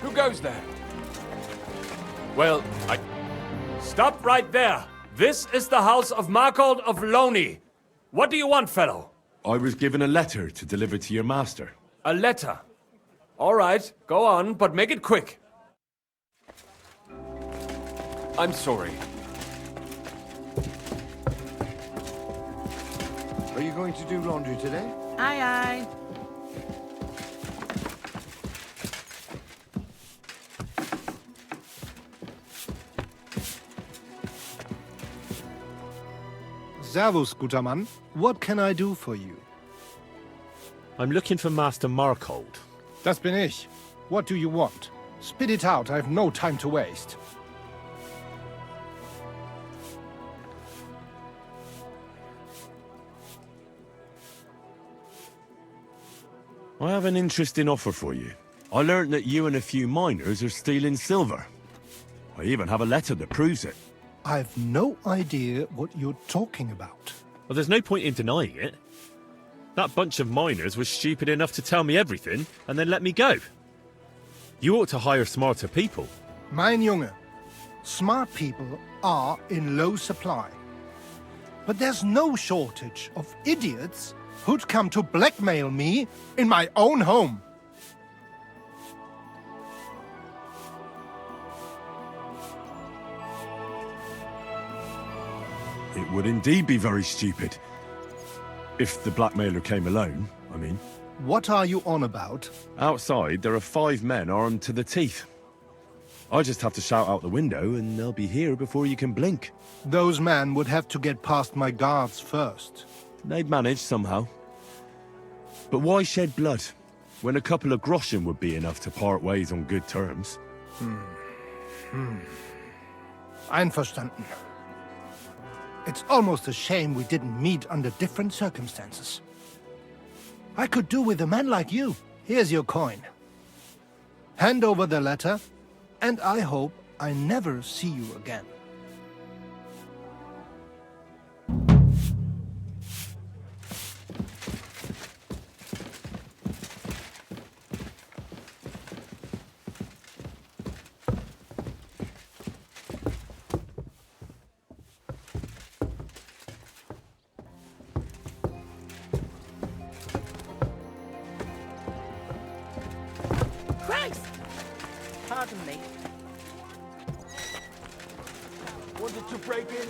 Who goes there? Well, Stop right there! This is the house of Markold of Loni. What do you want, fellow? I was given a letter to deliver to your master. A letter? All right, go on, but make it quick. I'm sorry. Are you going to do laundry today? Aye, aye. Servus, guter Mann. What can I do for you? I'm looking for Master Markold. Das bin ich. What do you want? Spit it out, I have no time to waste. I have an interesting offer for you. I learned that you and a few miners are stealing silver. I even have a letter that proves it. I've no idea what you're talking about. Well, there's no point in denying it. That bunch of miners was stupid enough to tell me everything and then let me go. You ought to hire smarter people. Mein Junge, smart people are in low supply. But there's no shortage of idiots who'd come to blackmail me in my own home. It would indeed be very stupid. If the blackmailer came alone, I mean. What are you on about? Outside, there are 5 men armed to the teeth. I just have to shout out the window and they'll be here before you can blink. Those men would have to get past my guards first. They'd manage somehow. But why shed blood, when a couple of groschen would be enough to part ways on good terms? Einverstanden. It's almost a shame we didn't meet under different circumstances. I could do with a man like you. Here's your coin. Hand over the letter, and I hope I never see you again. Christ! Pardon me. Wanted to break in?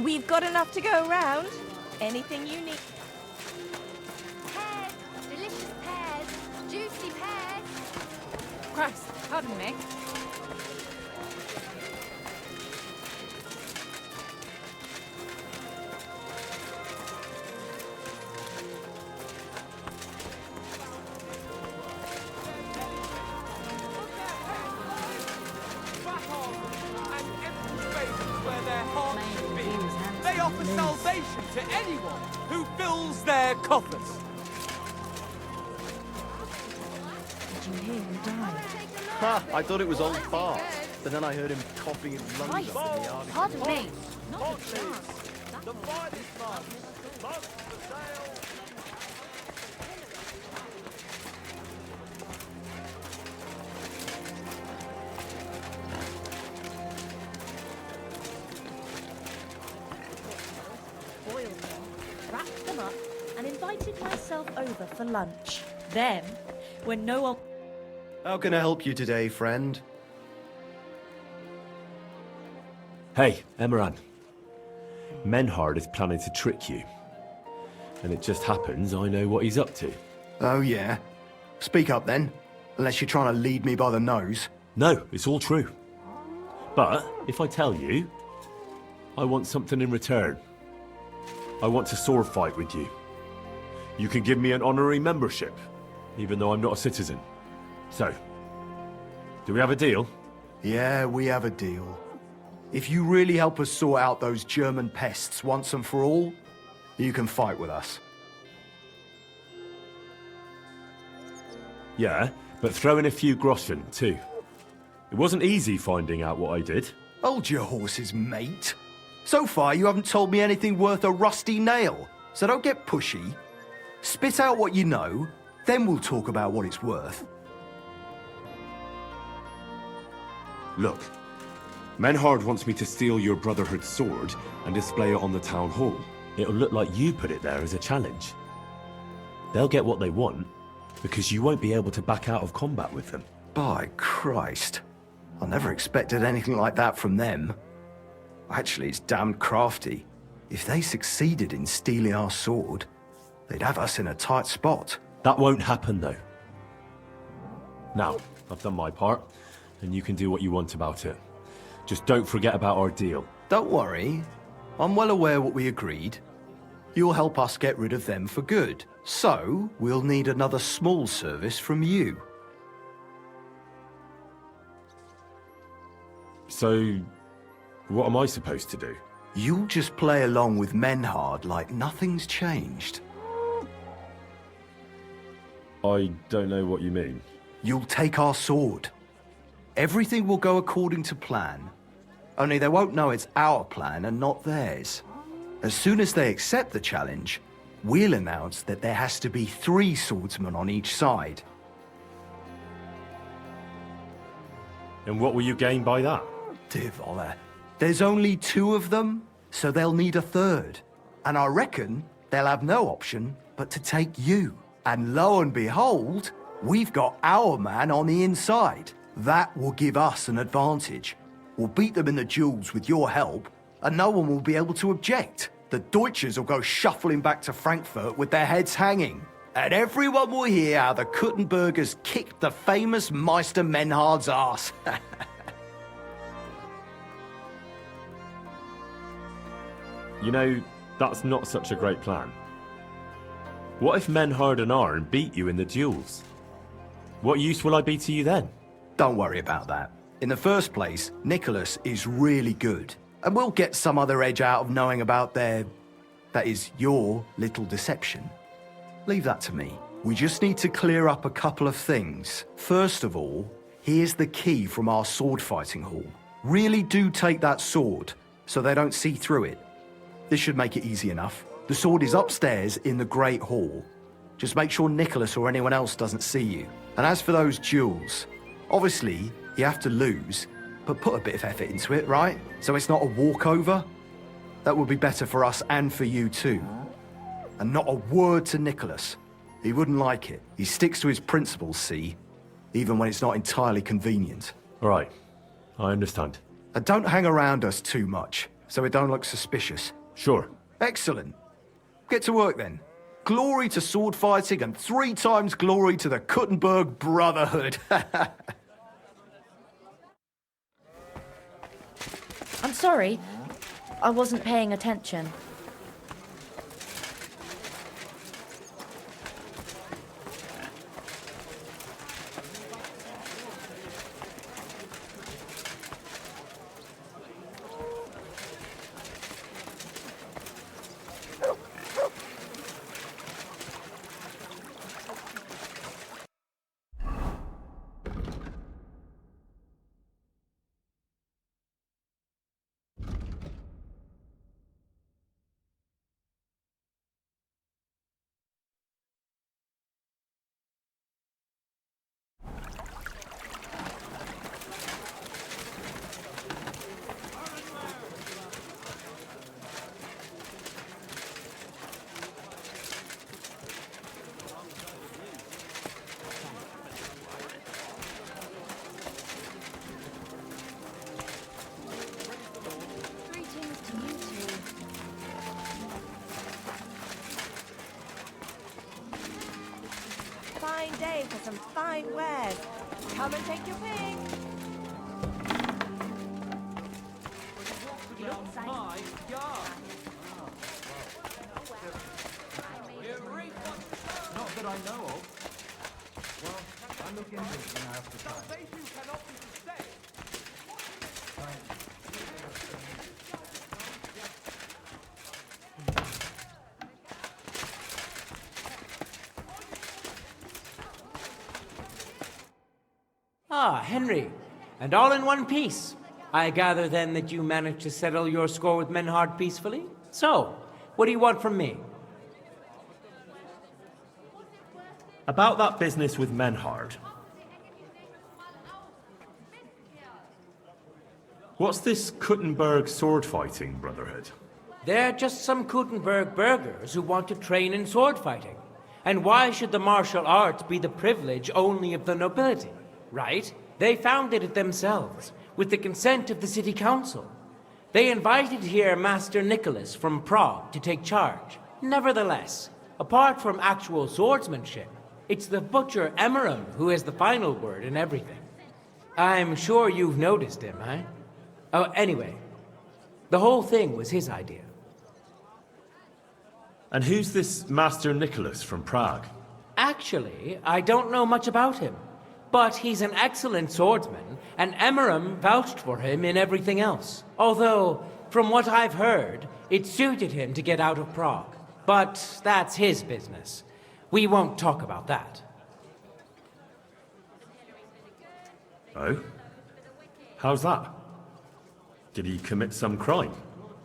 We've got enough to go around. Anything you need. Pears! Delicious pears! Juicy pears! Christ, pardon me. They offer salvation to anyone who fills their coffers. Did you hear him die? Ha! I thought it was old Bart, but then I heard him coughing his lungs Christ, up in the army. pardon me. Not a chance. The finest man must sail. Boiled them, wrapped them up, and invited myself over for lunch. Then, when no one... How can I help you today, friend? Hey, Emeran. Menhard is planning to trick you. And it just happens I know what he's up to. Oh, yeah? Speak up, then. Unless you're trying to lead me by the nose. No, it's all true. But if I tell you, I want something in return. I want to sword fight with you. You can give me an honorary membership, even though I'm not a citizen. So, do we have a deal? Yeah, we have a deal. If you really help us sort out those German pests once and for all, you can fight with us. Yeah, but throw in a few groschen, too. It wasn't easy finding out what I did. Hold your horses, mate. So far, you haven't told me anything worth a rusty nail, so don't get pushy. Spit out what you know, then we'll talk about what it's worth. Look, Menhard wants me to steal your Brotherhood's sword and display it on the town hall. It'll look like you put it there as a challenge. They'll get what they want, because you won't be able to back out of combat with them. By Christ. I never expected anything like that from them. Actually, it's damn crafty. If they succeeded in stealing our sword, they'd have us in a tight spot. That won't happen, though. Now, I've done my part, and you can do what you want about it. Just don't forget about our deal. Don't worry. I'm well aware what we agreed. You'll help us get rid of them for good. So, we'll need another small service from you. So, what am I supposed to do? You'll just play along with Menhard like nothing's changed. I don't know what you mean. You'll take our sword. Everything will go according to plan. Only they won't know it's our plan and not theirs. As soon as they accept the challenge, we'll announce that there has to be 3 swordsmen on each side. And what will you gain by that? Dear Voller, There's only 2 of them, so they'll need a 3rd. And I reckon they'll have no option but to take you. And lo and behold, we've got our man on the inside. That will give us an advantage. We'll beat them in the duels with your help, and no one will be able to object. The Deutschers will go shuffling back to Frankfurt with their heads hanging. And everyone will hear how the Kuttenbergers kicked the famous Meister Menhard's ass. You know, that's not such a great plan. What if Menhard and Arn beat you in the duels? What use will I be to you then? Don't worry about that. In the first place, Nicholas is really good. And we'll get some other edge out of knowing about their... that is, your little deception. Leave that to me. We just need to clear up a couple of things. First of all, here's the key from our sword fighting hall. Really do take that sword, so they don't see through it. This should make it easy enough. The sword is upstairs in the Great Hall. Just make sure Nicholas or anyone else doesn't see you. And as for those duels, obviously, you have to lose, but put a bit of effort into it, right? So it's not a walkover. That would be better for us and for you too. And not a word to Nicholas. He wouldn't like it. He sticks to his principles, see? Even when it's not entirely convenient. All right. I understand. And don't hang around us too much, so it don't look suspicious. Sure. Excellent. Get to work then. Glory to sword fighting and 3 times glory to the Kuttenberg Brotherhood. I'm sorry. I wasn't paying attention. Fine day for some fine wares. Come and take your pick. Not that I know of. Well, I'll look into it when I have the time. Salvation cannot be sustained. Ah, Henry. And all in one piece. I gather then that you managed to settle your score with Menhard peacefully? So, what do you want from me? About that business with Menhard. What's this Kuttenberg sword fighting brotherhood? They're just some Kuttenberg burghers who want to train in sword fighting. And why should the martial arts be the privilege only of the nobility? Right? They founded it themselves, with the consent of the city council. They invited here Master Nicholas from Prague to take charge. Nevertheless, apart from actual swordsmanship, it's the butcher Emmeram who has the final word in everything. I'm sure you've noticed him, eh? Oh, anyway, the whole thing was his idea. And who's this Master Nicholas from Prague? Actually, I don't know much about him. But he's an excellent swordsman, and Emmeram vouched for him in everything else. Although, from what I've heard, it suited him to get out of Prague. But that's his business. We won't talk about that. Oh? How's that? Did he commit some crime?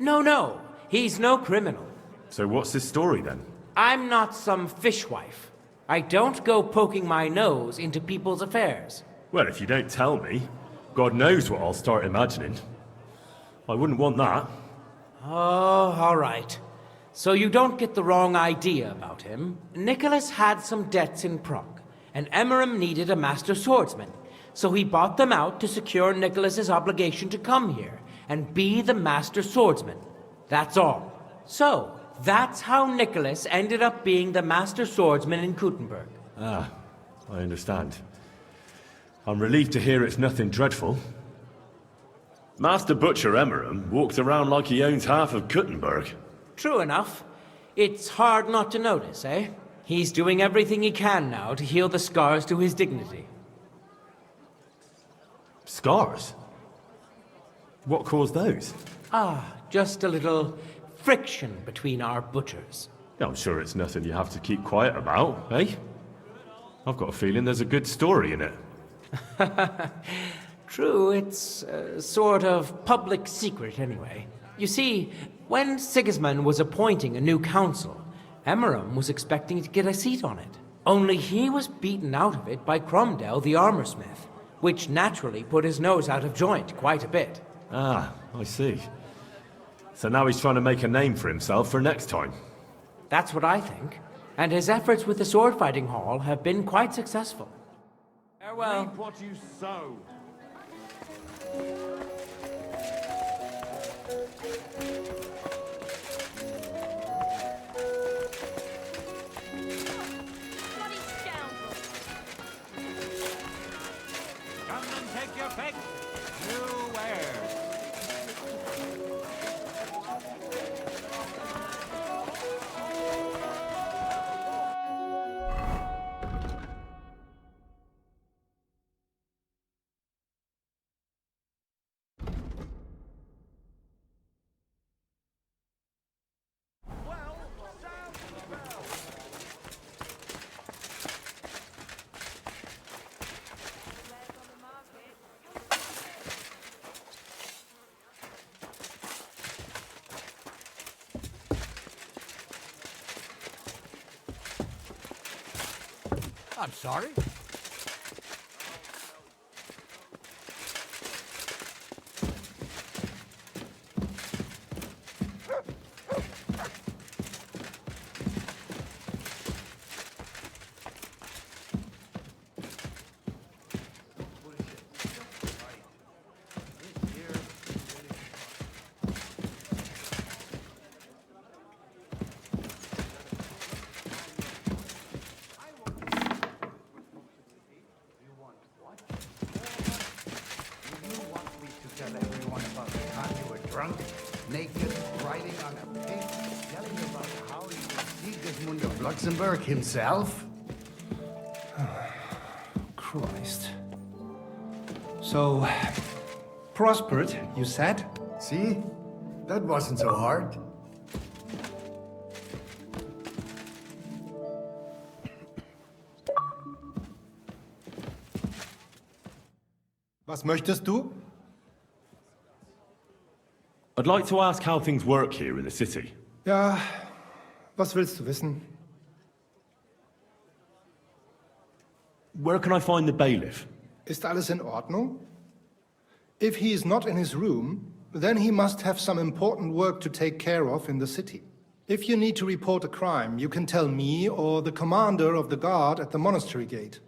No, he's no criminal. So what's his story then? I'm not some fishwife. I don't go poking my nose into people's affairs. Well, if you don't tell me, God knows what I'll start imagining. I wouldn't want that. Oh, all right. So you don't get the wrong idea about him. Nicholas had some debts in Prague, and Emmeram needed a master swordsman. So he bought them out to secure Nicholas's obligation to come here and be the master swordsman. That's all. So, that's how Nicholas ended up being the master swordsman in Kuttenberg. Ah, I understand. I'm relieved to hear it's nothing dreadful. Master Butcher Emmeram walks around like he owns half of Kuttenberg. True enough. It's hard not to notice, eh? He's doing everything he can now to heal the scars to his dignity. Scars? What caused those? Ah, just a little friction between our butchers. I'm sure it's nothing you have to keep quiet about, eh? I've got a feeling there's a good story in it. True, it's a sort of public secret anyway. You see, when Sigismund was appointing a new council, Emmeram was expecting to get a seat on it. Only he was beaten out of it by Cromdell the armorsmith, which naturally put his nose out of joint quite a bit. Ah, I see. So now he's trying to make a name for himself for next time. That's what I think. And his efforts with the sword fighting hall have been quite successful. Farewell. Reap what you sow. Bloody scoundrel! Come and take your pick. You wares. I'm sorry. Drunk, naked, riding on a pig, telling about how he was Sigismund of Luxembourg himself? Christ. So, prospered, you said? See? That wasn't so hard. Was möchtest du? I'd like to ask how things work here in the city. Ja, was willst du wissen? Where can I find the bailiff? Ist alles in Ordnung? If he is not in his room, then he must have some important work to take care of in the city. If you need to report a crime, you can tell me or the commander of the guard at the monastery gate.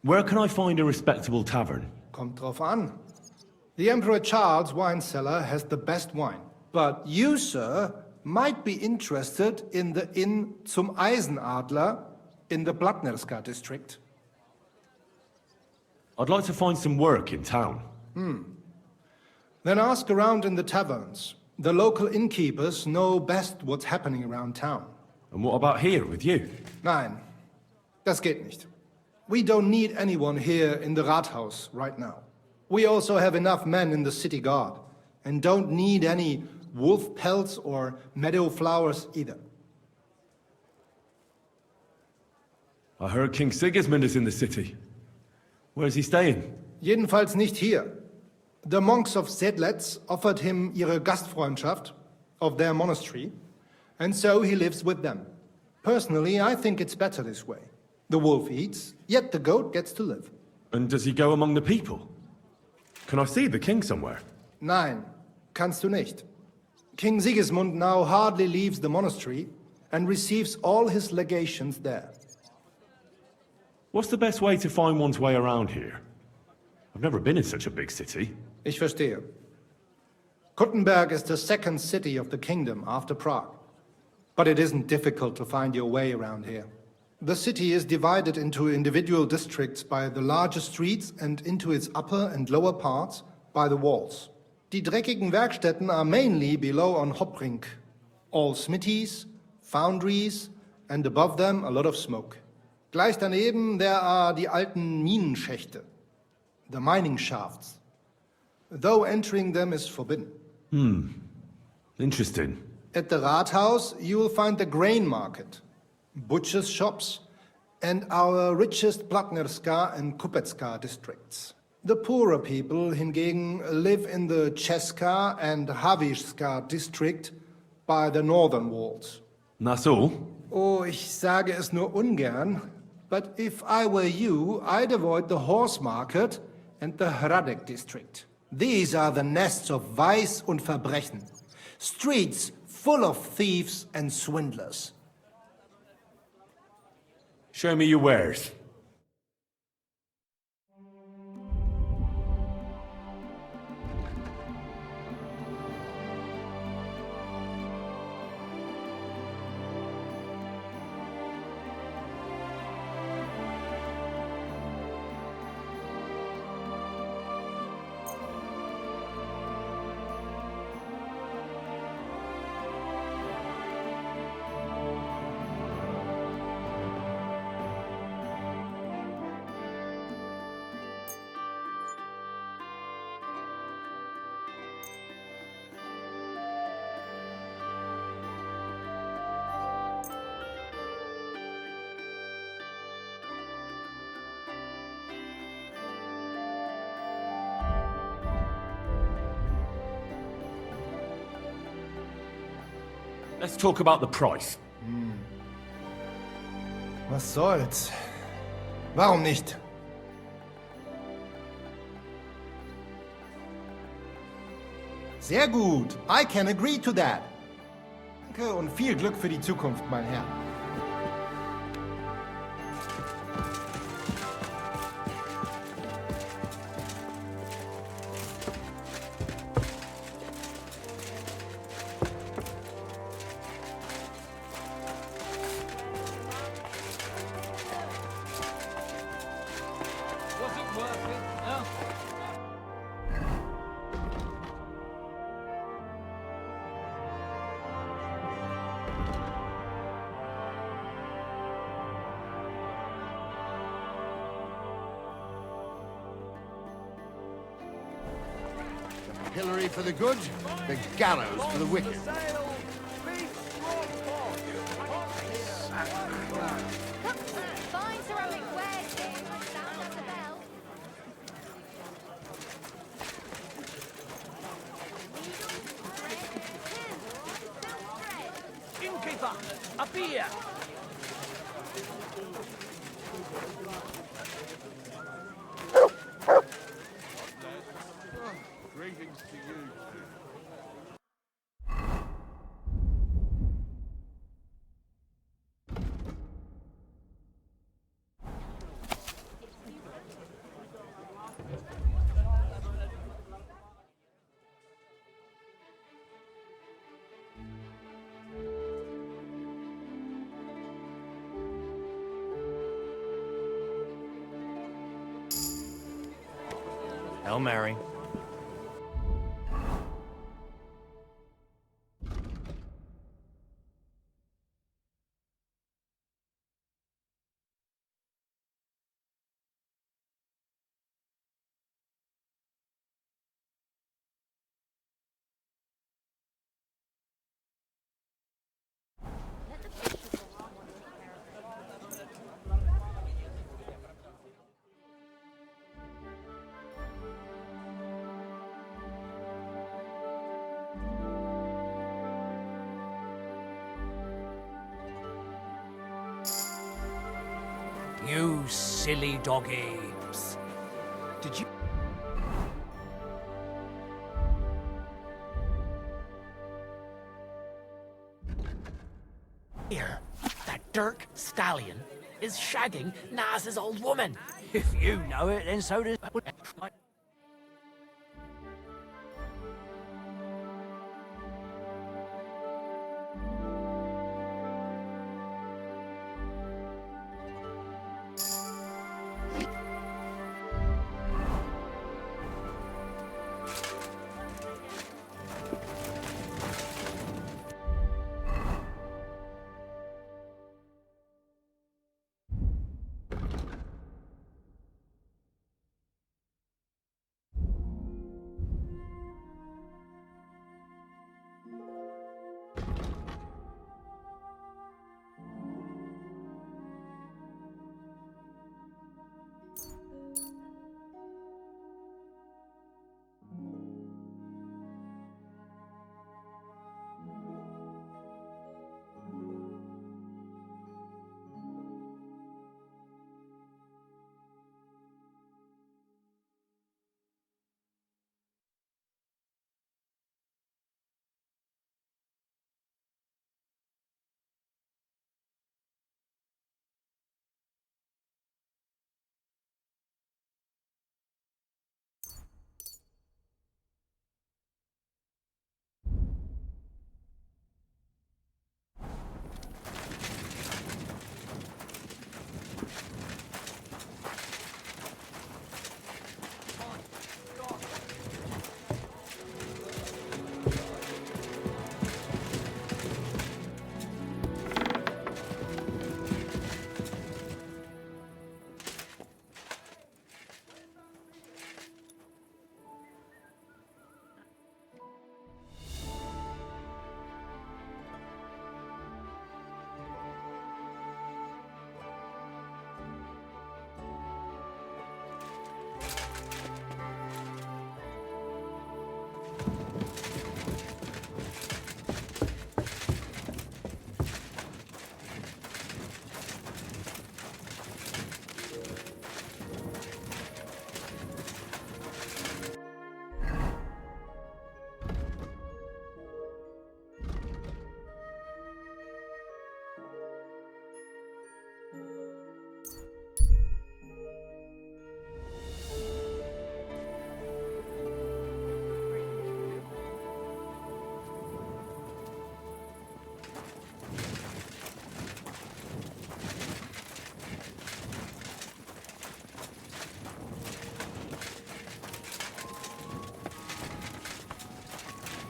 Where can I find a respectable tavern? Kommt drauf an. The Emperor Charles' wine cellar has the best wine. But you, sir, might be interested in the Inn zum Eisenadler in the Blattnerska district. I'd like to find some work in town. Then ask around in the taverns. The local innkeepers know best what's happening around town. And what about here with you? Nein, das geht nicht. We don't need anyone here in the Rathaus right now. We also have enough men in the city guard, and don't need any wolf pelts or meadow flowers either. I heard King Sigismund is in the city. Where's he staying? Jedenfalls nicht hier. The monks of Sedlitz offered him ihre Gastfreundschaft of their monastery, and so he lives with them. Personally, I think it's better this way. The wolf eats, yet the goat gets to live. And does he go among the people? Can I see the king somewhere? Nein, kannst du nicht. King Sigismund now hardly leaves the monastery and receives all his legations there. What's the best way to find one's way around here? I've never been in such a big city. Ich verstehe. Kuttenberg is the second city of the kingdom after Prague. But it isn't difficult to find your way around here. The city is divided into individual districts by the larger streets and into its upper and lower parts by the walls. Die dreckigen Werkstätten are mainly below on Hopbrink. All smithies, foundries, and above them a lot of smoke. Gleich daneben there are die alten Minenschächte, the mining shafts, though entering them is forbidden. Interesting. At the Rathaus you will find the grain market, butchers' shops, and our richest Platnerska and Kupecka districts. The poorer people hingegen live in the Česká and Havířská district by the northern walls. That's all? Oh, ich sage es nur ungern, but if I were you, I'd avoid the horse market and the Hradec district. These are the nests of vice und Verbrechen. Streets full of thieves and swindlers. Show me your wares. Let's talk about the price. Was soll's? Warum nicht? Sehr gut. I can agree to that. Danke und viel Glück für die Zukunft, mein Herr. Pillory for the good, the gallows for the wicked. Fine ceramic wares here. Sound at the bell. Innkeeper, a beer. Greetings to you too. Hail Mary. You silly dog apes. Did you... Here, that Dirk stallion is shagging Nas's old woman. If you know it, then so does...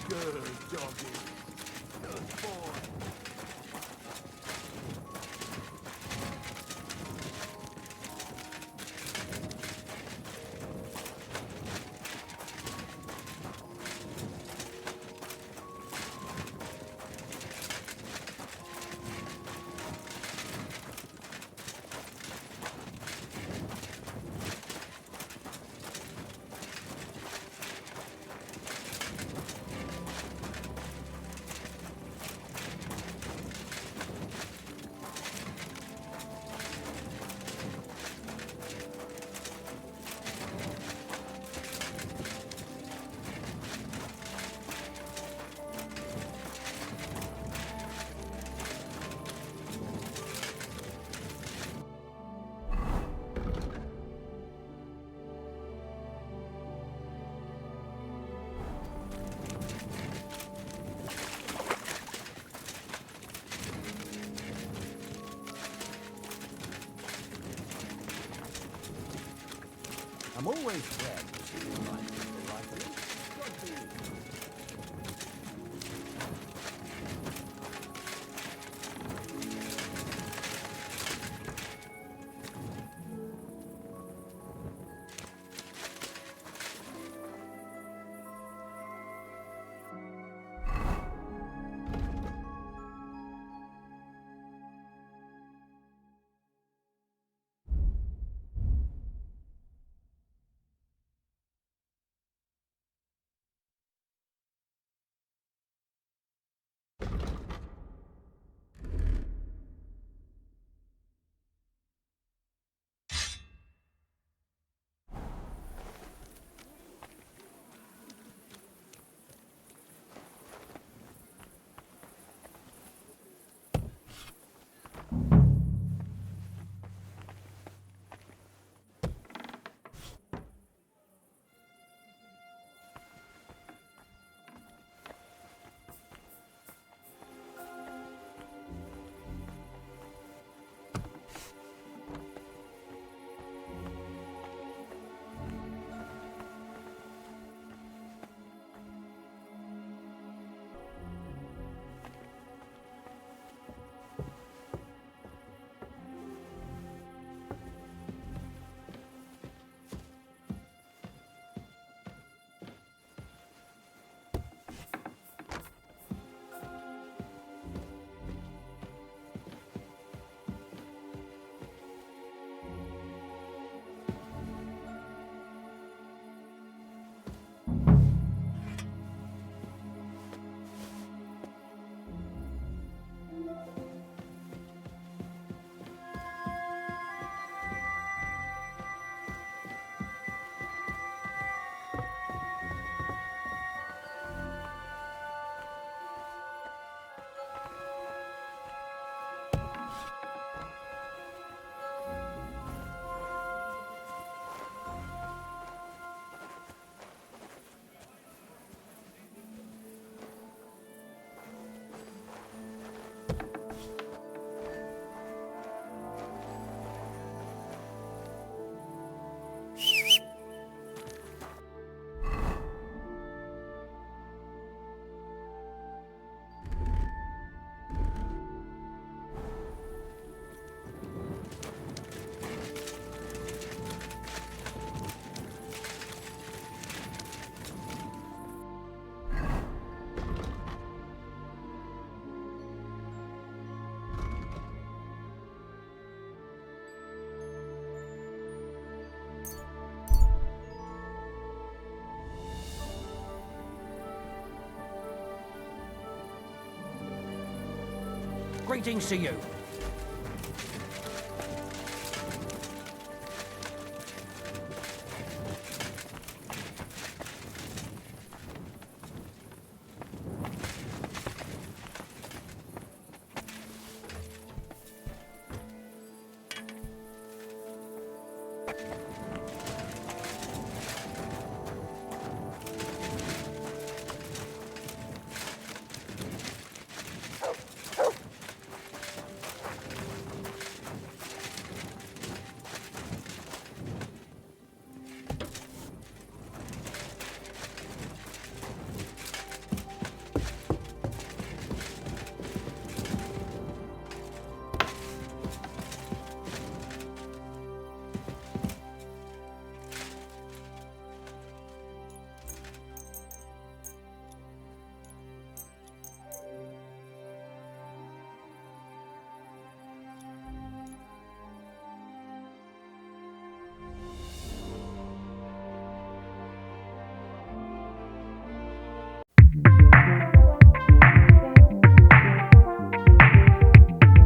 Good doggy. Good boy. I'm always glad to see you like Mr. Rifle. Good to you. Greetings to you.